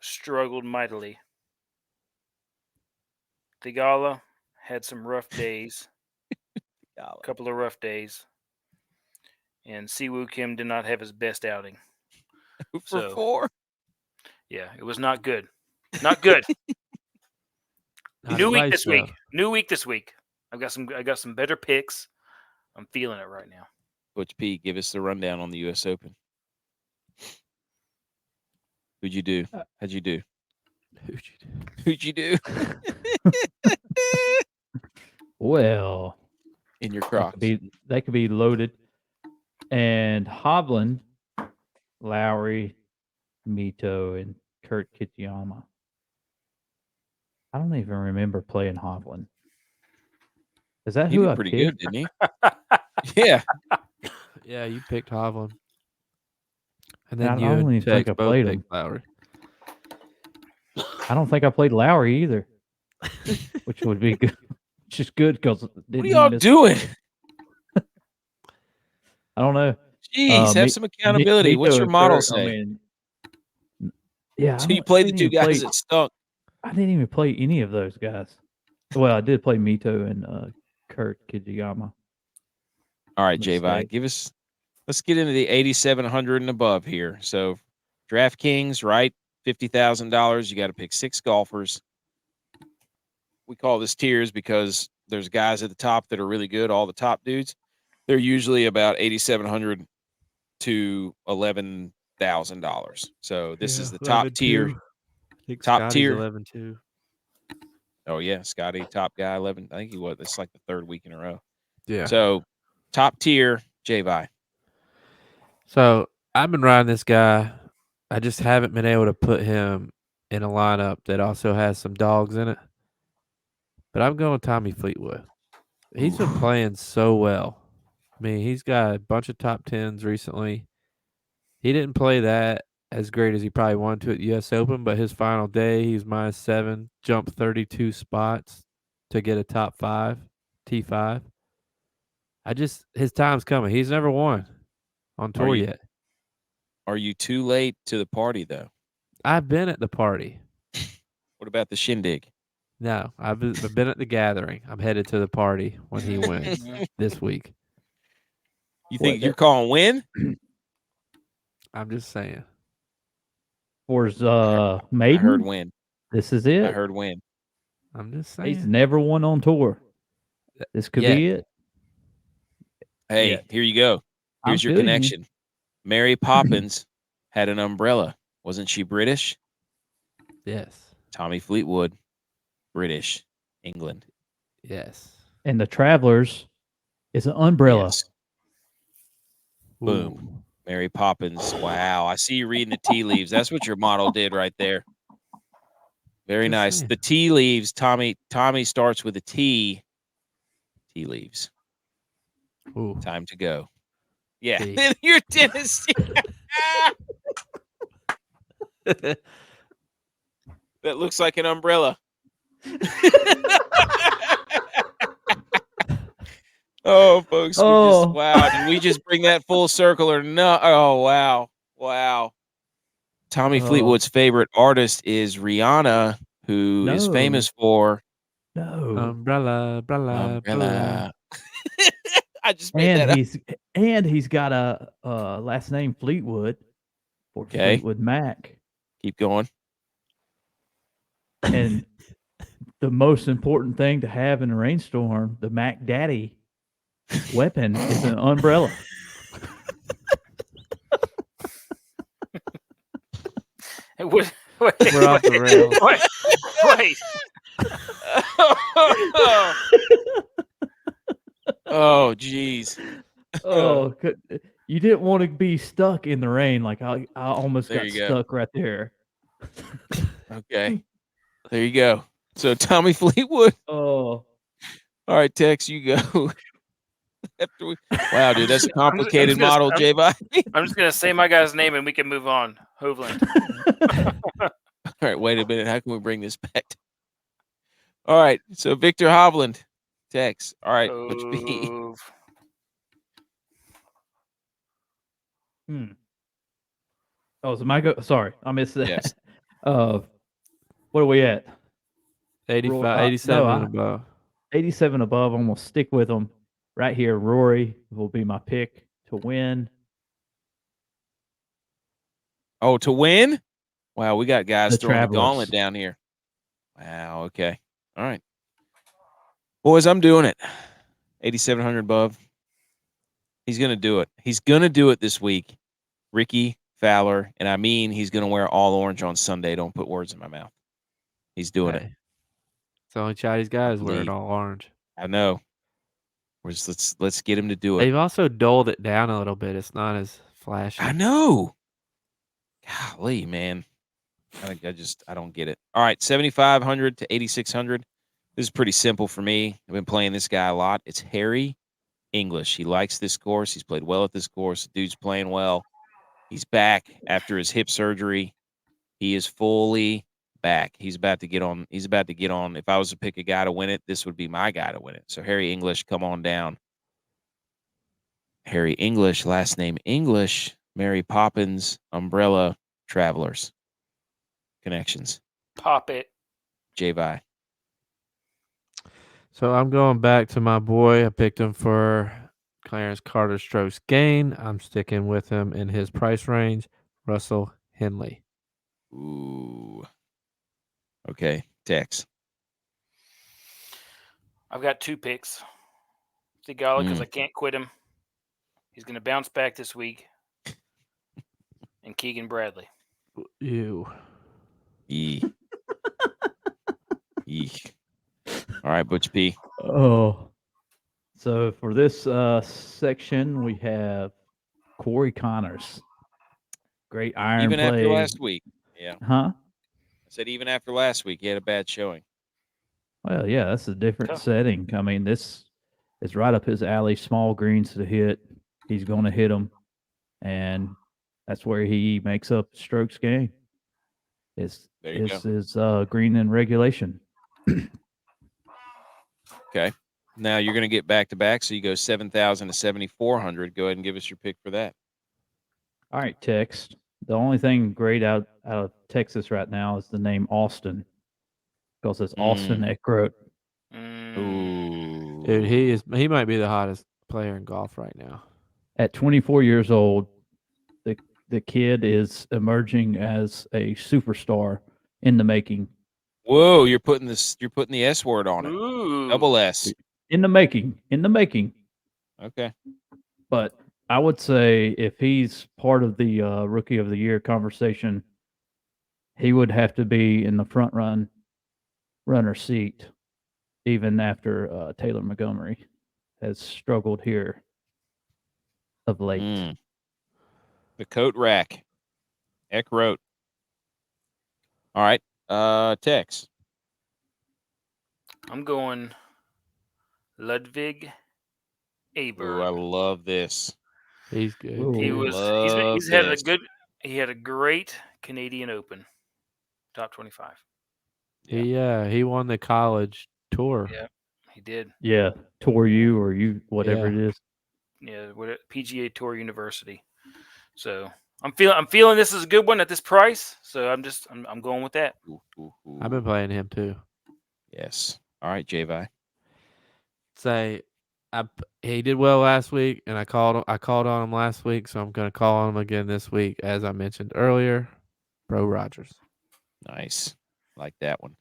struggled mightily. Thigala had some rough days, a couple of rough days. And Siwoo Kim did not have his best outing. 2 for So- 4. Yeah, it was not good. Not good. Not New week twice, this though. week. New week this week. I got some better picks. I'm feeling it right now. Coach P, give us the rundown on the U.S. Open. Who'd you do? How'd you do? Who'd you do? Who'd you do Well, in your they Crocs? could be loaded. And Hovland, Lowry, Mito, and Kurt Kitayama. I don't even remember playing Hovland. Is that He who did I pretty picked? good, didn't he? Yeah. Yeah, you picked Hovland. And I then don't you even and think Tex I both played picked him. Lowry. I don't think I played Lowry either, which would be good. Which is good because What are y'all doing? I don't know. Jeez, have some accountability. What's Mito your and model Kurt, say? Yeah. So you played the two guys that stunk. I didn't even play any of those guys. Well, I did play Mito and Kurt Kitayama. All right, J-Vi, Mistake. let's get into the 8,700 and above here. So DraftKings, right? $50,000. You got to pick 6 golfers. We call this tiers because there's guys at the top that are really good, all the top dudes. They're usually about $8,700 to $11,000. So this is the top tier. I think Top Scotty's tier. 11 too. Oh yeah, Scotty, top guy, 11. I think he was. It's like the 3rd week in a row. Yeah. So top tier, J-Vi. So I've been riding this guy. I just haven't been able to put him in a lineup that also has some dogs in it. But I'm going Tommy Fleetwood. He's been playing so well. I mean, he's got a bunch of top 10s recently. He didn't play that as great as he probably wanted to at the U.S. Open, but his final day, he was -7, jumped 32 spots to get a top 5, T5. His time's coming. He's never won on tour yet. Are you too late to the party though? I've been at the party. What about the shindig? No, I've been at the gathering. I'm headed to the party when he wins this week. You think you're calling win? I'm just saying. For his I maiden, heard win. this is it. I heard win. I'm just He's saying. never won on tour. This could be it. Hey, Yeah. here you go. Here's I'm your feeling you. connection. Mary Poppins had an umbrella. Wasn't she British? Yes. Tommy Fleetwood, British, England. Yes. And the Travelers is an umbrella. Yes. Boom. Ooh. Mary Poppins. Wow. I see you reading the tea leaves. That's what your model did right there. Very Just nice. saying. The tea leaves, Tommy starts with a T. Tea leaves. Ooh. Time to go. Yeah. Tea. You're Tennessee. That looks like an umbrella. Oh, folks. Wow. Did we just bring that full circle or no? Oh, wow. Wow. Tommy Fleetwood's favorite artist is Rihanna, who is famous for Umbrella. umbrella. I just made that up. He's got a last name Fleetwood for Okay. Fleetwood Mac. Keep going. And the most important thing to have in a rainstorm, the Mac Daddy weapon is an umbrella. Wait, We're off the rails. wait. Oh, geez. You didn't want to be stuck in the rain. Like I almost There got you go. stuck right there. Okay. There you go. So Tommy Fleetwood. Oh. All right, Tex, you go. Wow, dude, that's a complicated model, J-Vi. I'm just gonna say my guy's name and we can move on. Hovland. All right, wait a minute. How can we bring this back? All right, so Victor Hovland, Tex. All right, which B? Oh, so my go. Sorry, I missed that. Yes. What are we at? 85, 87 and above. 87 above. I'm gonna stick with them right here. Rory will be my pick to win. Oh, to win? Wow, we got guys The throwing the Travelers. gauntlet down here. Wow. Okay. All right, boys, I'm doing it. 8,700 above. He's gonna do it. He's gonna do it this week. Ricky Fowler, and I mean he's going to wear all orange on Sunday. Don't put words in my mouth. He's doing it. Hey, it's the only Chinese guy is wearing believe. all orange. I know. Let's get him to do it. They've also dulled it down a little bit. It's not as flashy. I know. Golly, man. I don't get it. All right, 7,500 to 8,600. This is pretty simple for me. I've been playing this guy a lot. It's Harry English. He likes this course. He's played well at this course. The dude's playing well. He's back after his hip surgery. He is fully back. He's about to get on. If I was to pick a guy to win it, this would be my guy to win it. So Harry English, come on down. Harry English, last name English, Mary Poppins, Umbrella, Travelers. Connections. Pop it. J-Vi. So I'm going back to my boy. I picked him for Clarence Carter strokes gain. I'm sticking with him in his price range. Russell Henley. Ooh. Okay, Tex. I've got 2 picks. Thigala, because I can't quit him. He's going to bounce back this week. And Keegan Bradley. Ew. Eek. All right, Butch P. Oh. So for this section, we have Corey Connors. Great iron Even play. after last week. Yeah. Huh? I said even after last week, he had a bad showing. Well, yeah, that's a different Tough. setting. I mean, this is right up his alley. Small greens to hit. He's going to hit them, and that's where he makes up strokes gain. Is There you is green in regulation. Okay. Now you're going to get back to back, so you go 7,000 to 7,400. Go ahead and give us your pick for that. All right, text. The only thing great out of Texas right now is the name Austin, because it's Austin Eckroat. Ooh. Dude, he might be the hottest player in golf right now. At 24 years old, the kid is emerging as a superstar in the making. Whoa, you're putting the S word on it. Ooh. Double S. In the making. Okay. But I would say if he's part of the Rookie of the Year conversation, he would have to be in the front runner seat, even after Taylor Montgomery has struggled here of late. The coat rack. Eck wrote. All right. Tex. I'm going Ludwig Ooh, I Aberg. love this. He's good. Ooh. He had a great Canadian Open, top 25. He won the college tour. Yeah, he did. Yeah, Tour U or you, whatever it is. Yeah, PGA Tour University. So I'm feeling this is a good one at this price. So I'm going with that. Ooh. I've been playing him too. Yes. All right, J-Vi. He did well last week, and I called on him last week, so I'm going to call on him again this week, as I mentioned earlier. Bro Rogers. Nice. Like that one.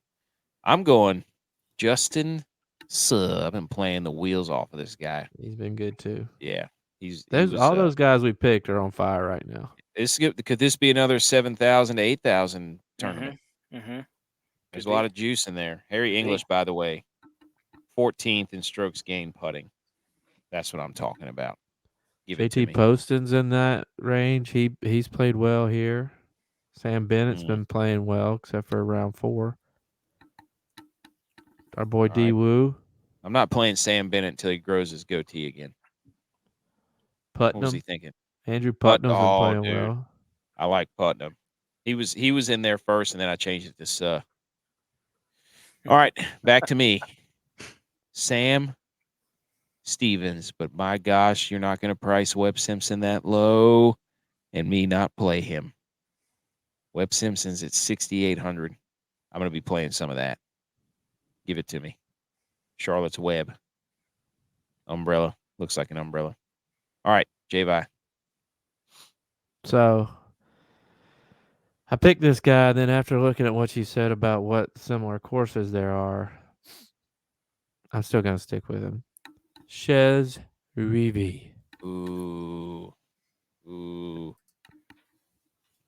I'm going Justin Suh. I've been playing the wheels off of this guy. He's been good too. Yeah. Those guys we picked are on fire right now. Could this be another 7,000 to 8,000 tournament? Mm-hmm. There's a lot of juice in there. Harry English, by the way, 14th in strokes gained putting. That's what I'm talking about. Give it to JT me. Poston's in that range. He's played well here. Sam Bennett's been playing well, except for round 4. Our boy D Woo. I'm not playing Sam Bennett until he grows his goatee again. Putnam. What was he thinking? Andrew Putnam's been playing well. I like Putnam. He was in there first, and then I changed it to Suh. All right, back to me. Sam Stevens, but my gosh, you're not going to price Webb Simpson that low and me not play him. Webb Simpson's at 6,800. I'm going to be playing some of that. Give it to me. Charlotte's Web. Umbrella. Looks like an umbrella. All right, J-Vi. So I picked this guy. Then after looking at what you said about what similar courses there are, I'm still going to stick with him. Chez Reavie. Ooh.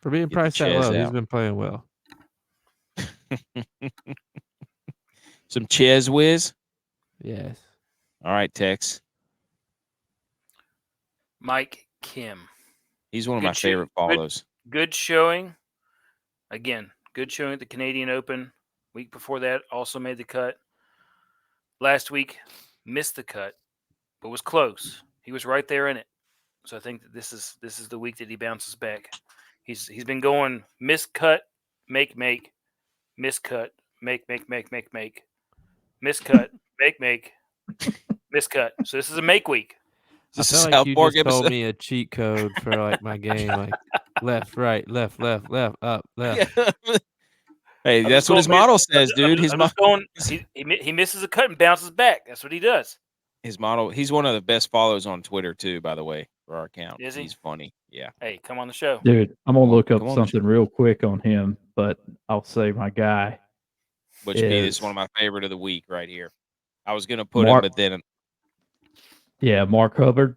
For being Get the priced that Chez low, he's out. been playing well. Some Chez Whiz. Yes. All right, Tex. Mike Kim. He's one of Good my favorite follows. Good showing. Again, good showing at the Canadian Open. Week before that, also made the cut. Last week, missed the cut, but was close. He was right there in it. So I think that this is the week that he bounces back. He's been going miscut, make, miscut, make, miscut, make, miscut. So this is a make week. Is this I a feel South like you Park just told episode? me a cheat code for like my game, like left, right, left, up, left. Hey, I'm that's just what his going model based- I'm says, just- dude. I'm just going. He misses a cut and bounces back. That's what he does. His model. He's one of the best follows on Twitter too, by the way, for our account. Is he? He's funny. Yeah. Hey, come on the show. Dude, I'm gonna look up come on the something real quick on him, but I'll say my guy. Butch P. This is is one of my favorite of the week right here. I was gonna put Mark- him, but then Mark Hubbard,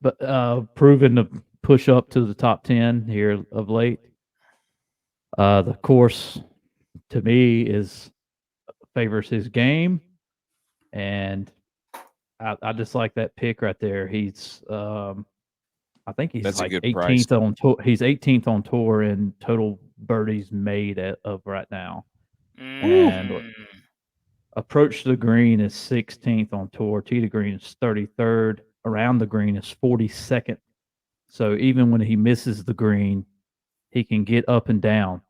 but proven to push up to the top 10 here of late. The course to me favors his game, and I just like that pick right there. He's I think he's That's a like good price. 18th on tour. He's 18th on tour in total birdies made of right now. And approach to the green is 16th on tour. Tee to green is 33rd. Around the green is 42nd. So even when he misses the green, he can get up and down.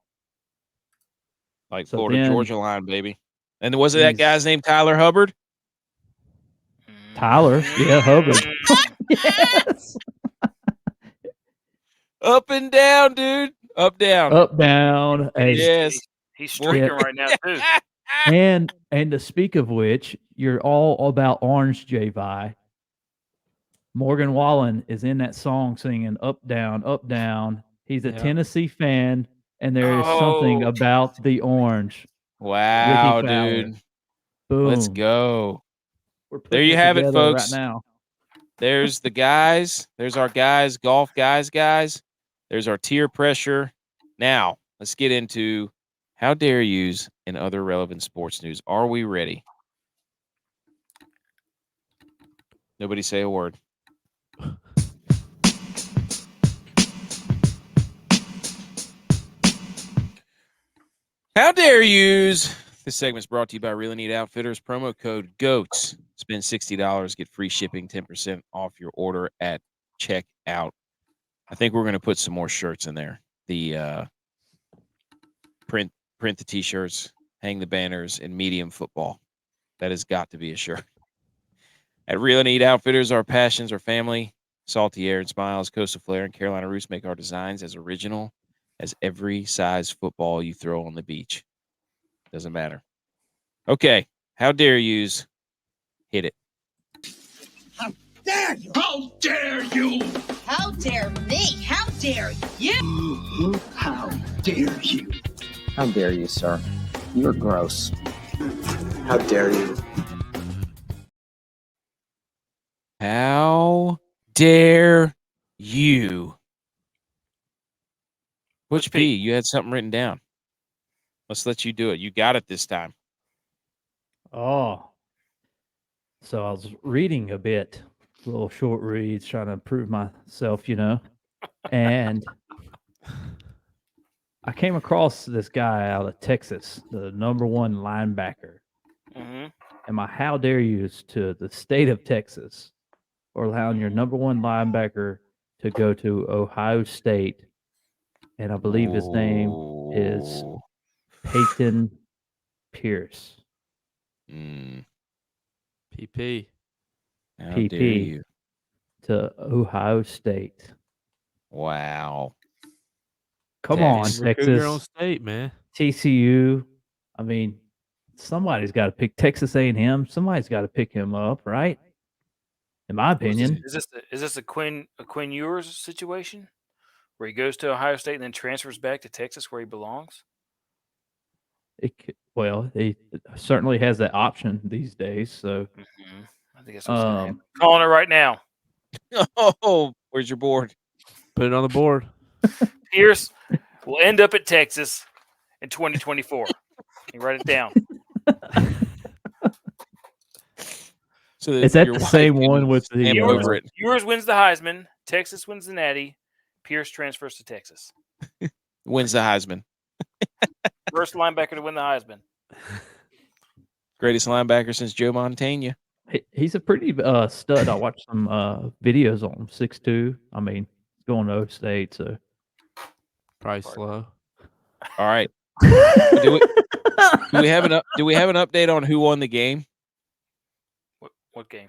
like So Florida then- Georgia line, baby. And was it that He's- guy's name Tyler Hubbard? Tyler, yeah, Hubbard. Yes. Up and down, dude. Up down. Up, down. Hey, yes. He's streaking right now too. and to speak of which, you're all about Orange J-Vi. Morgan Wallen is in that song singing up, down. He's a Yeah. Tennessee fan, and there is something Oh. about the orange. Wow, Ricky Fowler. dude. Boom. Let's go. We're There putting you have it, together folks. Right now. There's the guys. There's our guys, golf guys. There's our tier pressure. Now, let's get into how dare yous and other relevant sports news. Are we ready? Nobody say a word. How dare yous? This segment's brought to you by Really Neat Outfitters. Promo code GOATS. Spend $60, get free shipping, 10% off your order at checkout. I think we're going to put some more shirts in there. The print the t-shirts, hang the banners, and medium football. That has got to be a shirt. At Real and Eat Outfitters, our passions, our family, salty air and smiles, coastal flair, and Carolina roots make our designs as original as every size football you throw on the beach. Doesn't matter. Okay, how dare yous? Hit it. How dare you? How dare you? How dare me? How dare you? How dare you? How dare you, sir? You're gross. How dare you? How dare you? Butch P, you had something written down. Let's let you do it. You got it this time. Oh. So I was reading a bit, little short reads, trying to improve myself, and I came across this guy out of Texas, the number one linebacker. Mm-hmm. And my how dare you is to the state of Texas for allowing your number one linebacker to go to Ohio State. And I believe his name is Ooh. Peyton Pierce. Mm, PP. how PP. dare you? To Ohio State. Wow. Come on, Texas. Recruit your own Texas. state, man. TCU. I mean, somebody's got to pick Texas A&M. Somebody's got to pick him up, right? In my opinion. Is this a Quinn Ewers situation where he goes to Ohio State and then transfers back to Texas where he belongs? He certainly has that option these days. So, Mm-hmm. I think that's what's going to happen. Calling it right now. Oh, where's your board? Put it on the board. Pierce will end up at Texas in 2024. You write it down. So Is that your the wife same can one with the, stamp over it. Ewers wins the Heisman. Texas wins the Natty. Pierce transfers to Texas. Wins the Heisman. First linebacker to win the Heisman. Greatest linebacker since Joe Montana. He's a pretty stud. I watched some videos on him. 6'2". I mean, he's going to O State, so Probably slow. All right. Do we have an update on who won the game? What game?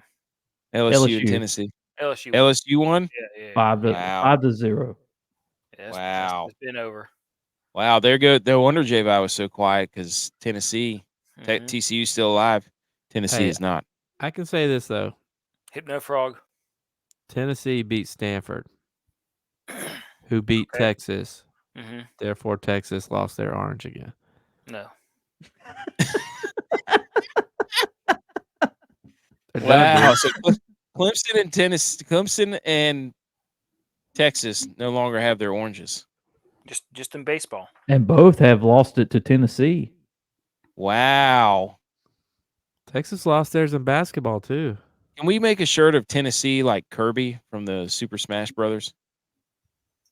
LSU and LSU. Tennessee. LSU. LSU won? Yeah. 5-0. Yeah, Wow. It's been over. Wow, they're good. No wonder J-Vi was so quiet because Tennessee, Mhm. TCU's still alive. Tennessee Hey, is not. I can say this though. Hypno Frog. Tennessee beat Stanford, who beat Okay. Texas. Mm-hmm. Therefore, Texas lost their orange again. No. They're done, Wow. dude. So Clemson and Texas no longer have their oranges. Just in baseball. And both have lost it to Tennessee. Wow. Texas lost theirs in basketball too. Can we make a shirt of Tennessee like Kirby from the Super Smash Brothers?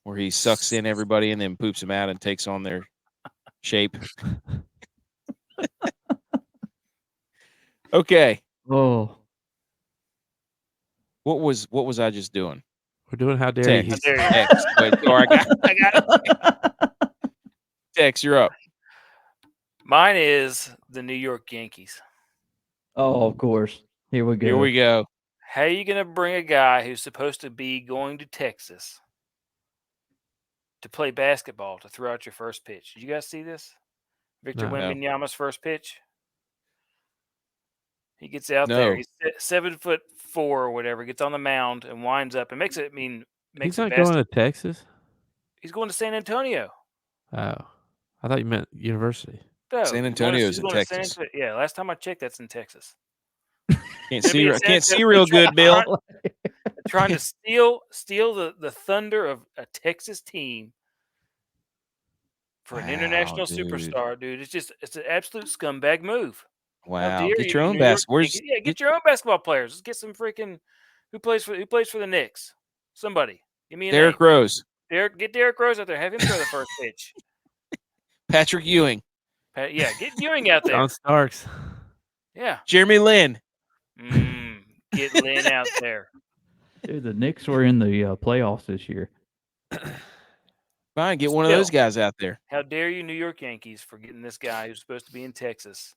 Where he sucks in everybody and then poops them out and takes on their shape. Okay. Oh, What was I just doing? We're doing how dare you. Text. Text. Wait, sorry, I got it. Text, you're up. Mine is the New York Yankees. oh, of course. Here we go. Here we go. How are you going to bring a guy who's supposed to be going to Texas to play basketball to throw out your first pitch? Did you guys see this? Victor No. Wembanyama's first pitch. He gets out No. there. He's 7'4" or whatever. Gets on the mound and winds up and makes it. He's not going to Texas. He's going to San Antonio. Oh, I thought you meant university. No, San Antonio's he's in going to San Texas. Yeah, last time I checked, that's in Texas. Can't Gonna be see. a Can't San- see real good, Bill. Trying to steal the thunder of a Texas team for an international dude. superstar, dude. It's an absolute scumbag move. How Wow. dare Get you, your own New York basketball. Yankees? Yeah, get your own basketball players. Let's get some freaking who plays for the Knicks. Somebody. Give me a Derrick name. Rose, Get Derrick Rose out there. Have him throw the first pitch. Patrick Ewing, Yeah, get Ewing out there. John Starks. Yeah. Jeremy Lin. Get Lynn out there. Dude, the Knicks were in the playoffs this year. Fine, get one of those guys out there. How dare you, New York Yankees, for getting this guy who's supposed to be in Texas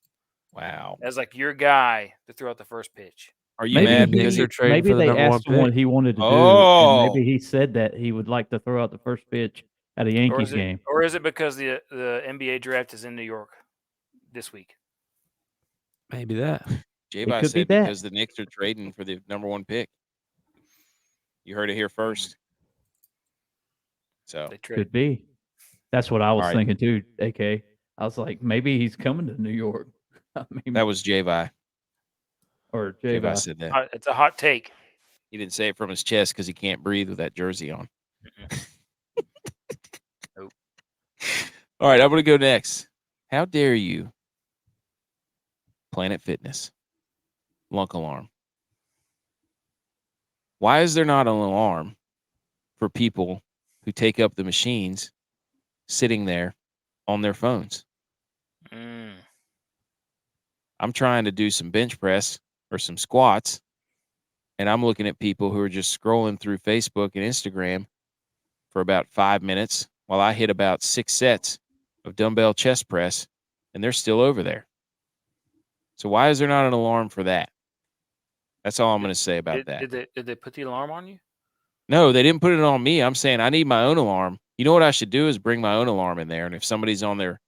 Wow. as like your guy to throw out the first pitch? Are you Maybe mad he- because They're trading Maybe for the they number one asked him what pick. he wanted to do, Oh. and maybe he said that he would like to throw out the first pitch at a Yankees game. Or is it because the NBA draft is in New York this week? Maybe that. J-Vi could be said that. because the Knicks are trading for the number one pick. You heard it here first. So They traded. Could be. That's what I was All right. thinking too, AK. I was like, maybe he's coming to New York. I mean, that was J-Vi. or J-Vi J-Vi. said that. It's a hot take. He didn't say it from his chest because he can't breathe with that jersey on. Nope. All right, I'm going to go next. How dare you? Planet Fitness. Lunk alarm. Why is there not an alarm for people who take up the machines sitting there on their phones? I'm trying to do some bench press or some squats, and I'm looking at people who are just scrolling through Facebook and Instagram for about 5 minutes while I hit about 6 sets of dumbbell chest press, and they're still over there. So why is there not an alarm for that? That's all I'm going to say about that. Did they put the alarm on you? No, they didn't put it on me. I'm saying I need my own alarm. You know what I should do is bring my own alarm in there, and if somebody's on their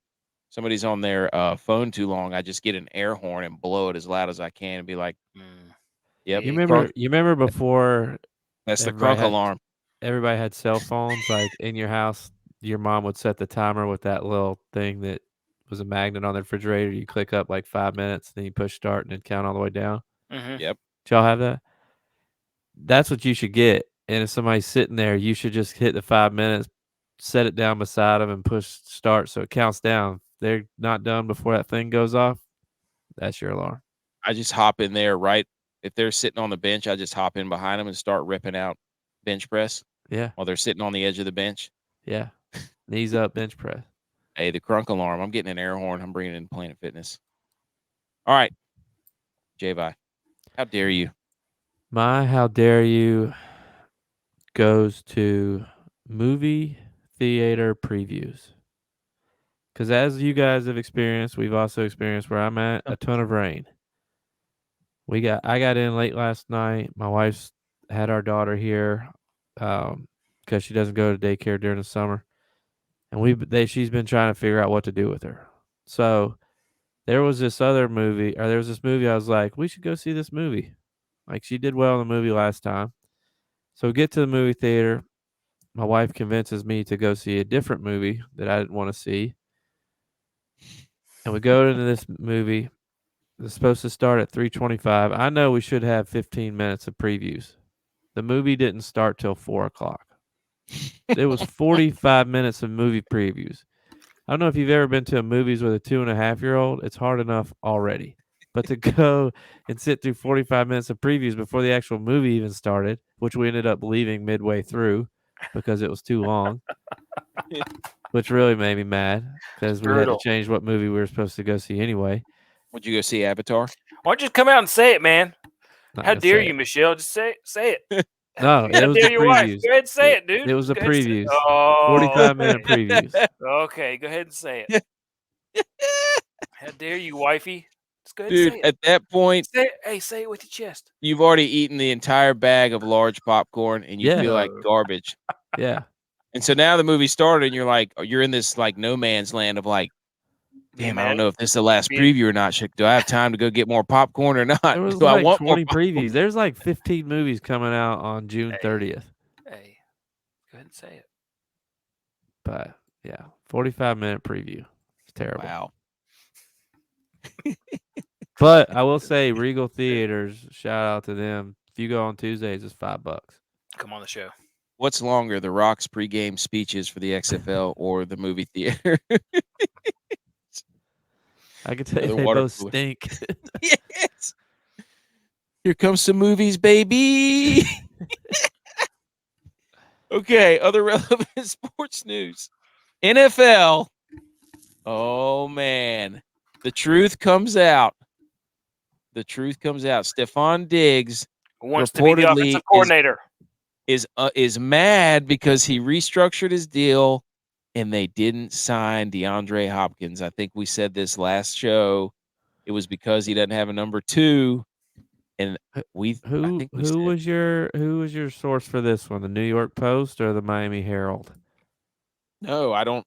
phone too long, I just get an air horn and blow it as loud as I can and be like, "Yep." You remember before That's the everybody crunk had- alarm. everybody had cell phones, like in your house, your mom would set the timer with that little thing that was a magnet on the refrigerator. You click up like 5 minutes, then you push start and then count all the way down. Yep. Did y'all have that? That's what you should get. And if somebody's sitting there, you should just hit the 5 minutes, set it down beside them and push start so it counts down. They're not done before that thing goes off. That's your alarm. I just hop in there, right? If they're sitting on the bench, I just hop in behind them and start ripping out bench press Yeah, while they're sitting on the edge of the bench. yeah. Knees up, bench press. Hey, the crunk alarm. I'm getting an air horn. I'm bringing it in Planet Fitness. All right, J-Vi, how dare you? My how dare you goes to movie theater previews. Because as you guys have experienced, we've also experienced where I'm at a ton of rain. I got in late last night. My wife's had our daughter here because she doesn't go to daycare during the summer, and she's been trying to figure out what to do with her. So there was this movie I was like, we should go see this movie. Like, she did well in the movie last time. So we get to the movie theater. My wife convinces me to go see a different movie that I didn't want to see. And we go into this movie. It's supposed to start at 3:25. I know we should have 15 minutes of previews. The movie didn't start till 4 o'clock. It was 45 minutes of movie previews. I don't know if you've ever been to a movies with a 2.5-year-old. It's hard enough already. But to go and sit through 45 minutes of previews before the actual movie even started, which we ended up leaving midway through because it was too long, which really made me mad because we had to Brutal. change what movie we were supposed to go see anyway. Would you go see Avatar? Why don't you just come out and say it, man? Not How gonna dare say you, it. Michelle? Just say it. No, it How was dare the your wife? previews. Go ahead and say it, dude. It was the Go ahead and say it. previews. Oh, 45-minute previews. okay. Go ahead and say it. How dare you, wifey? Just go ahead Dude, and say it. at that point, Say it with your chest. you've already eaten the entire bag of large popcorn and you Yeah. feel like garbage. Yeah. And so now the movie started and you're in this like no man's land of like, Being damn, I don't mad- know if this is the last being- preview or not. Do I have time to go get more popcorn or not? There was Do I like want more 20 previews. There's like 15 movies coming out on June 30th. Hey, go ahead and say it. But yeah, 45-minute preview. It's terrible. Wow. But I will say Regal Theaters, shout out to them. If you go on Tuesdays, it's $5. Come on the show. What's longer, the Rock's pregame speeches for the XFL or the movie theater? I can tell Or you the they water both cooler. stink. Yes. Here comes some movies, baby. Okay, other relevant sports news. NFL. Oh, man. The truth comes out. Stephon Diggs Who wants to be the reportedly offensive coordinator? is mad because he restructured his deal and they didn't sign DeAndre Hopkins. I think we said this last show. It was because he doesn't have a number 2. And Who was your source for this one? The New York Post or the Miami Herald? No, I don't.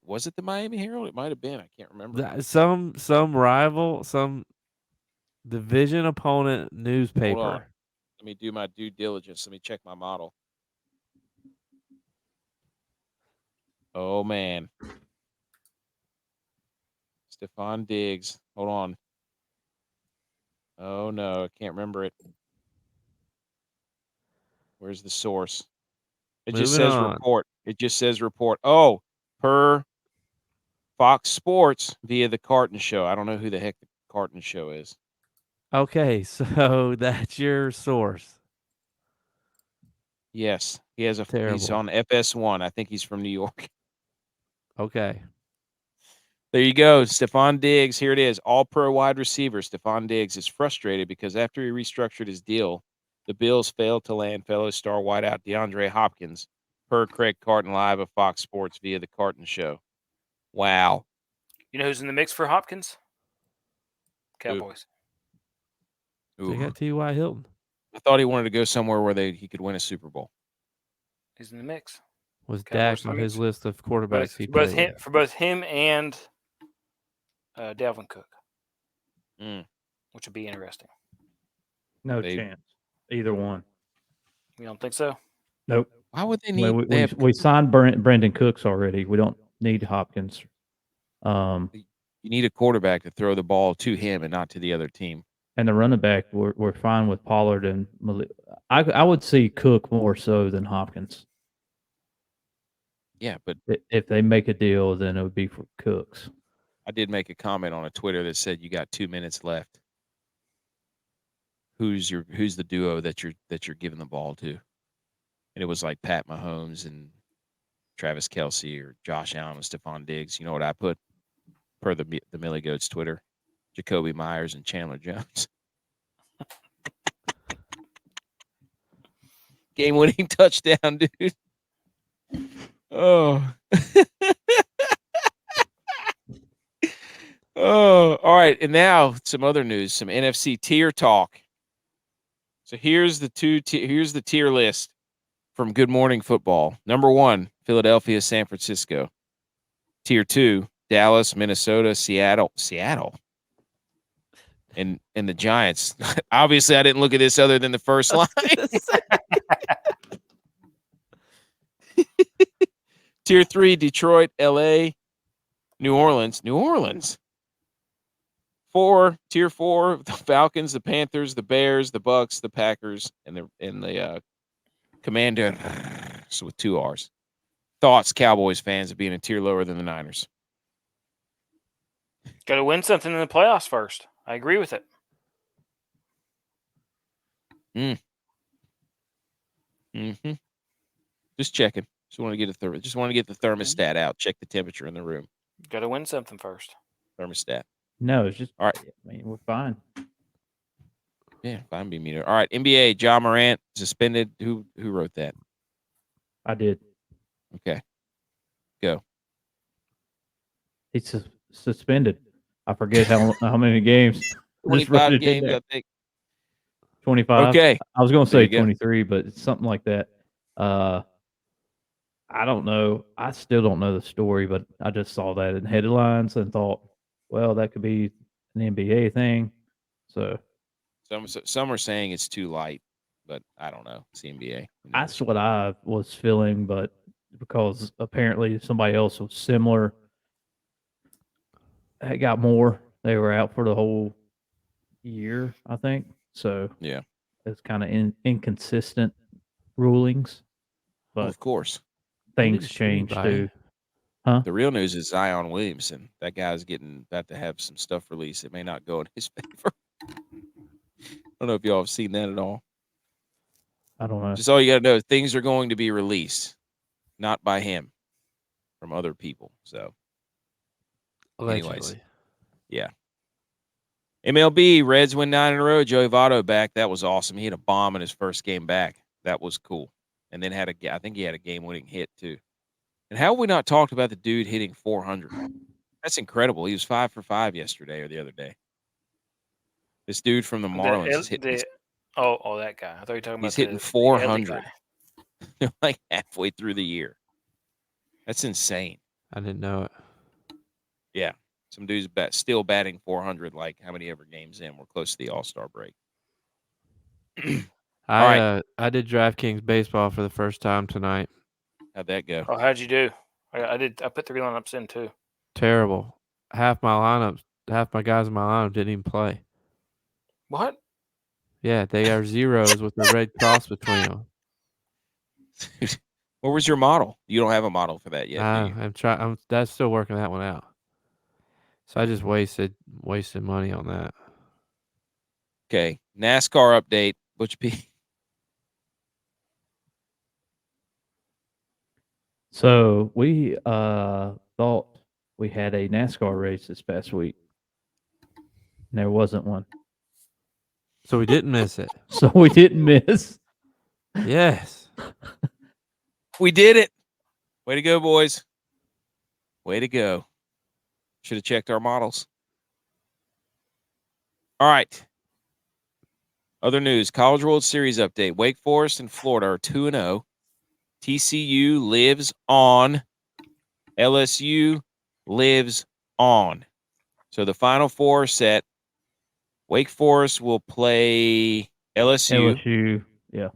Was it the Miami Herald? It might have been. I can't remember. Some rival, some division opponent newspaper. Let me do my due diligence. Let me check my model. Oh, man. Stephon Diggs. Hold on. Oh, no. I can't remember it. Where's the source? It just Moving says on. report. It just says report. Oh, per Fox Sports via the Carton Show. I don't know who the heck the Carton Show is. Okay, so that's your source. Yes, he has he's Terrible. on FS1. I think he's from New York. Okay. There you go. Stephon Diggs. Here it is. All-pro wide receiver. Stephon Diggs is frustrated because after he restructured his deal, the Bills failed to land fellow star wideout DeAndre Hopkins, per Craig Carton Live of Fox Sports via the Carton Show. Wow. You know who's in the mix for Hopkins? Cowboys. They got T.Y. Hilton. I thought he wanted to go somewhere where he could win a Super Bowl. He's in the mix. Was Cowboys Dak on his list of quarterbacks he for both him and Dalvin Cook, which would be interesting. No chance. Either one. You don't think so? Nope. Why would they need? We signed Brandon Cooks already. We don't need Hopkins. You need a quarterback to throw the ball to him and not to the other team. And the running back, we're fine with Pollard and Malik. I would see Cook more so than Hopkins. Yeah, but If they make a deal, then it would be for Cooks. I did make a comment on a Twitter that said you got 2 minutes left. Who's the duo that you're giving the ball to? And it was like Pat Mahomes and Travis Kelce or Josh Allen and Stephon Diggs. You know what I put per the Millie Goats Twitter? Jacoby Myers and Chandler Jones. Game-winning touchdown, dude. Oh. Oh, all right. And now some other news, some NFC tier talk. So here's the tier list from Good Morning Football. Number 1, Philadelphia, San Francisco. Tier 2, Dallas, Minnesota, Seattle. And the Giants. Obviously, I didn't look at this other than the first line. Tier 3, Detroit, LA, New Orleans. Tier 4, the Falcons, the Panthers, the Bears, the Bucks, the Packers, and the Commanders with 2 R's. Thoughts, Cowboys fans, of being a tier lower than the Niners? Got to win something in the playoffs first. I agree with it. Mm-hmm. Just checking. Just want to get the thermostat out. Check the temperature in the room. Got to win something first. Thermostat. No, it's just all right. I mean, we're fine. Yeah, fine. Be meter. All right. NBA. Ja Morant suspended. Who wrote that? I did. Okay. Go. He's suspended. I forget how many games. I just wrote 25 it in games, there. I think. 25. Okay. I was going to There say you go. 23, but it's something like that. I don't know. I still don't know the story, but I just saw that in headlines and thought, well, that could be an NBA thing. So Some are saying it's too light, but I don't know. It's the NBA. Who knows? that's what I was feeling, but because apparently somebody else was similar, it got more. They were out for the whole year, I think. So Yeah. it's kind of inconsistent rulings, Well, but of course. things change too. Huh? The real news is Zion Williamson. That guy's about to have some stuff released. It may not go in his favor. I don't know if y'all have seen that at all. I don't know. Just all you got to know, things are going to be released, not by him, from other people. So, anyways, yeah. MLB, Reds win 9 in a row. Joey Votto back. That was awesome. He had a bomb in his first game back. That was cool. And then I think he had a game-winning hit too. And how have we not talked about the dude hitting 400? That's incredible. He was 5 for 5 yesterday or the other day. This dude from the Marlins is hitting. Oh, that guy. I thought you were talking about. He's hitting 400 like halfway through the year. That's insane. I didn't know it. Yeah, some dude's still batting 400. Like how many ever games in? We're close to the All-Star break. I did DraftKings baseball for the first time tonight. How'd that go? Oh, how'd you do? I put 3 lineups in too. Terrible. Half my guys in my lineup didn't even play. What? Yeah, they are zeros with the red cross between them. What was your model? You don't have a model for that yet, do you? I'm trying. That's still working that one out. So I just wasted money on that. Okay, NASCAR update. Butch P. So we thought we had a NASCAR race this past week. And there wasn't one. So we didn't miss it. So we didn't miss. Yes. We did it. Way to go, boys. Way to go. Should have checked our models. All right. Other news, College World Series update. Wake Forest and Florida are 2-0. TCU lives on. LSU lives on. So the Final Four set. Wake Forest will play LSU. Yeah.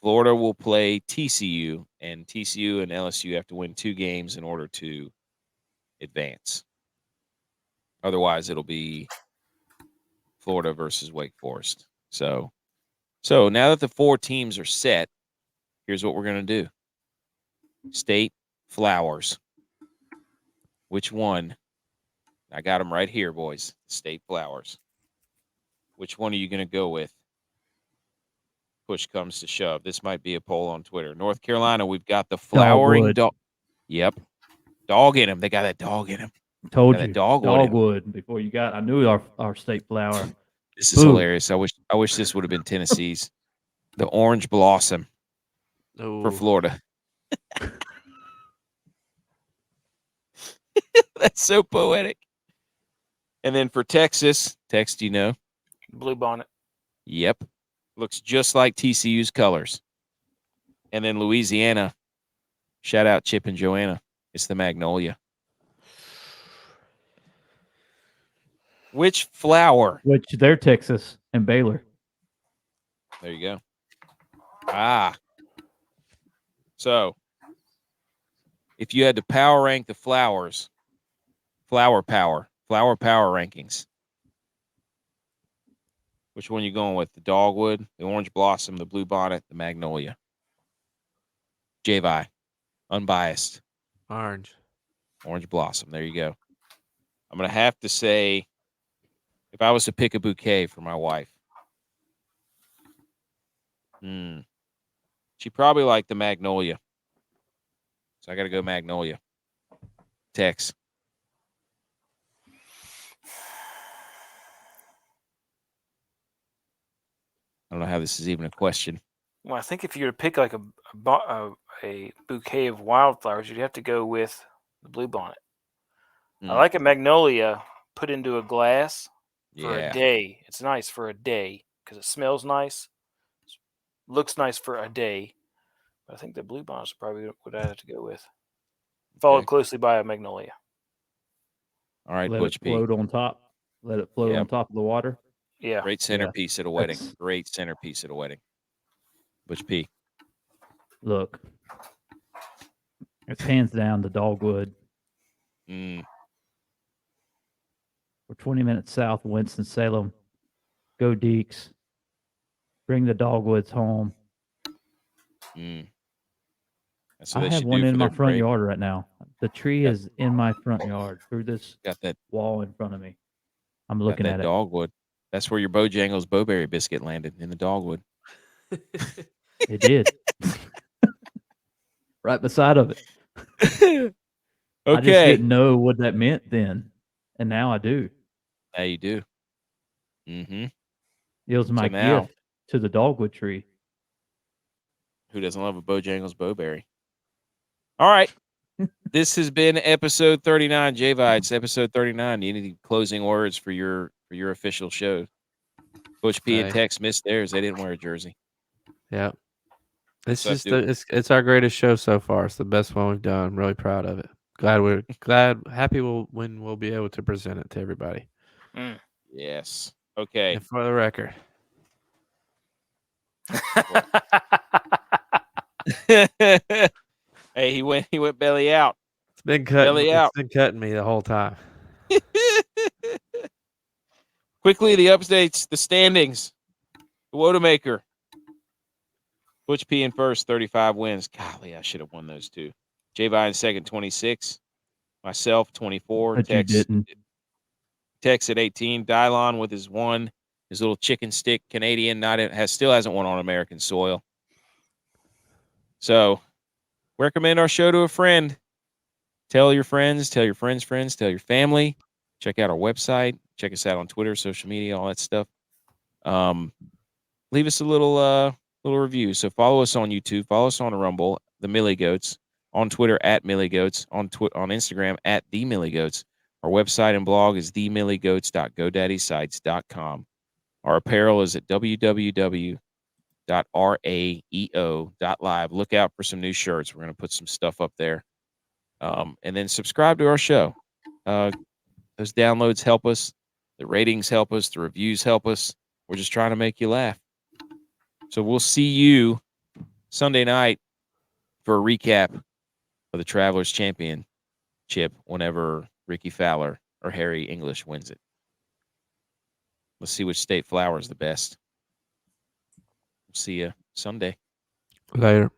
Florida will play TCU, and TCU and LSU have to win 2 games in order to advance. Otherwise, it'll be Florida versus Wake Forest. So now that the 4 teams are set, here's what we're going to do. State flowers. Which one? I got them right here, boys. State flowers. Which one are you going to go with? Push comes to shove. This might be a poll on Twitter. North Carolina, we've got the flowering dog. Yep. Dog in him. They got that dog in him. Told Got you. that dogwood in 'em. Dogwood before you got. I knew our state flower. This is hilarious. I wish this would have been Tennessee's. The orange blossom for Oh, Florida. That's so poetic. And then for Texas, you know. Blue bonnet. Yep. Looks just like TCU's colors. And then Louisiana, shout out Chip and Joanna. It's the magnolia. Which flower? Which they're Texas and Baylor. There you go. Ah. So, if you had to power rank the flowers, flower power rankings, which one you going with? The dogwood, the orange blossom, the blue bonnet, the magnolia? J-Vi, unbiased. orange. Orange blossom. There you go. I'm going to have to say, if I was to pick a bouquet for my wife, she probably liked the magnolia. So I got to go magnolia. Tex. I don't know how this is even a question. Well, I think if you were to pick like a bouquet of wildflowers, you'd have to go with the blue bonnet. I like a magnolia put into a glass for a day. It's nice for a day because it smells nice, looks nice for a day. But I think the blue bonnet's probably what I have to go with. Followed closely by a magnolia. All right, Let Butch it P. float on top. Let it float on top of the water. Yeah. Great centerpiece at a wedding. That's- Great centerpiece at a wedding. Butch P. Look, it's hands down the dogwood. Mm. We're 20 minutes south of Winston-Salem. Go Deeks. Bring the dogwoods home. That's what I they have should one do in for my their front parade. yard right now. The tree is in my front yard through this Got that wall in front of me. I'm looking at it. dogwood. That's where your Bojangles Bowberry biscuit landed, in the dogwood. It did. Right beside of it. Okay. I just didn't know what that meant then. And now I do. Now you do. Mm-hmm. It was my now- gift to the dogwood tree. Who doesn't love a Bojangles Bowberry? All right. This has been episode 39. J-Vi, it's episode 39. You need any closing words for your official show? Butch P and Okay. Tex missed theirs. They didn't wear a jersey. Yeah. It's So I just do- it's our greatest show so far. It's the best one we've done. I'm really proud of it. Happy when we'll be able to present it to everybody. Yes. Okay. And for the record, Hey, he went belly out. it's been cutting. Belly out. It's been cutting me the whole time. Quickly, the updates, the standings. The Wodamaker. Butch P in first, 35 wins. Golly, I should have won those two. J-Vi in second, 26. Myself, 24. But you didn't. Tex at 18. Dylon with his one. His little chicken stick Canadian. Still hasn't won on American soil. So, recommend our show to a friend. Tell your friends, tell your friends' friends, tell your family. Check out our website. Check us out on Twitter, social media, all that stuff. Leave us a little review. So follow us on YouTube. Follow us on Rumble, the Millie Goats. On Twitter, at Millie Goats. On Instagram, at The Millie Goats. Our website and blog is themillygoats.godaddysite.com. Our apparel is at www.raeo.live. Look out for some new shirts. We're going to put some stuff up there. And then subscribe to our show. Those downloads help us. The ratings help us. The reviews help us. We're just trying to make you laugh. So we'll see you Sunday night for a recap of the Travelers Championship whenever Ricky Fowler or Harry English wins it. Let's see which state flower is the best. We'll see you Sunday. Later.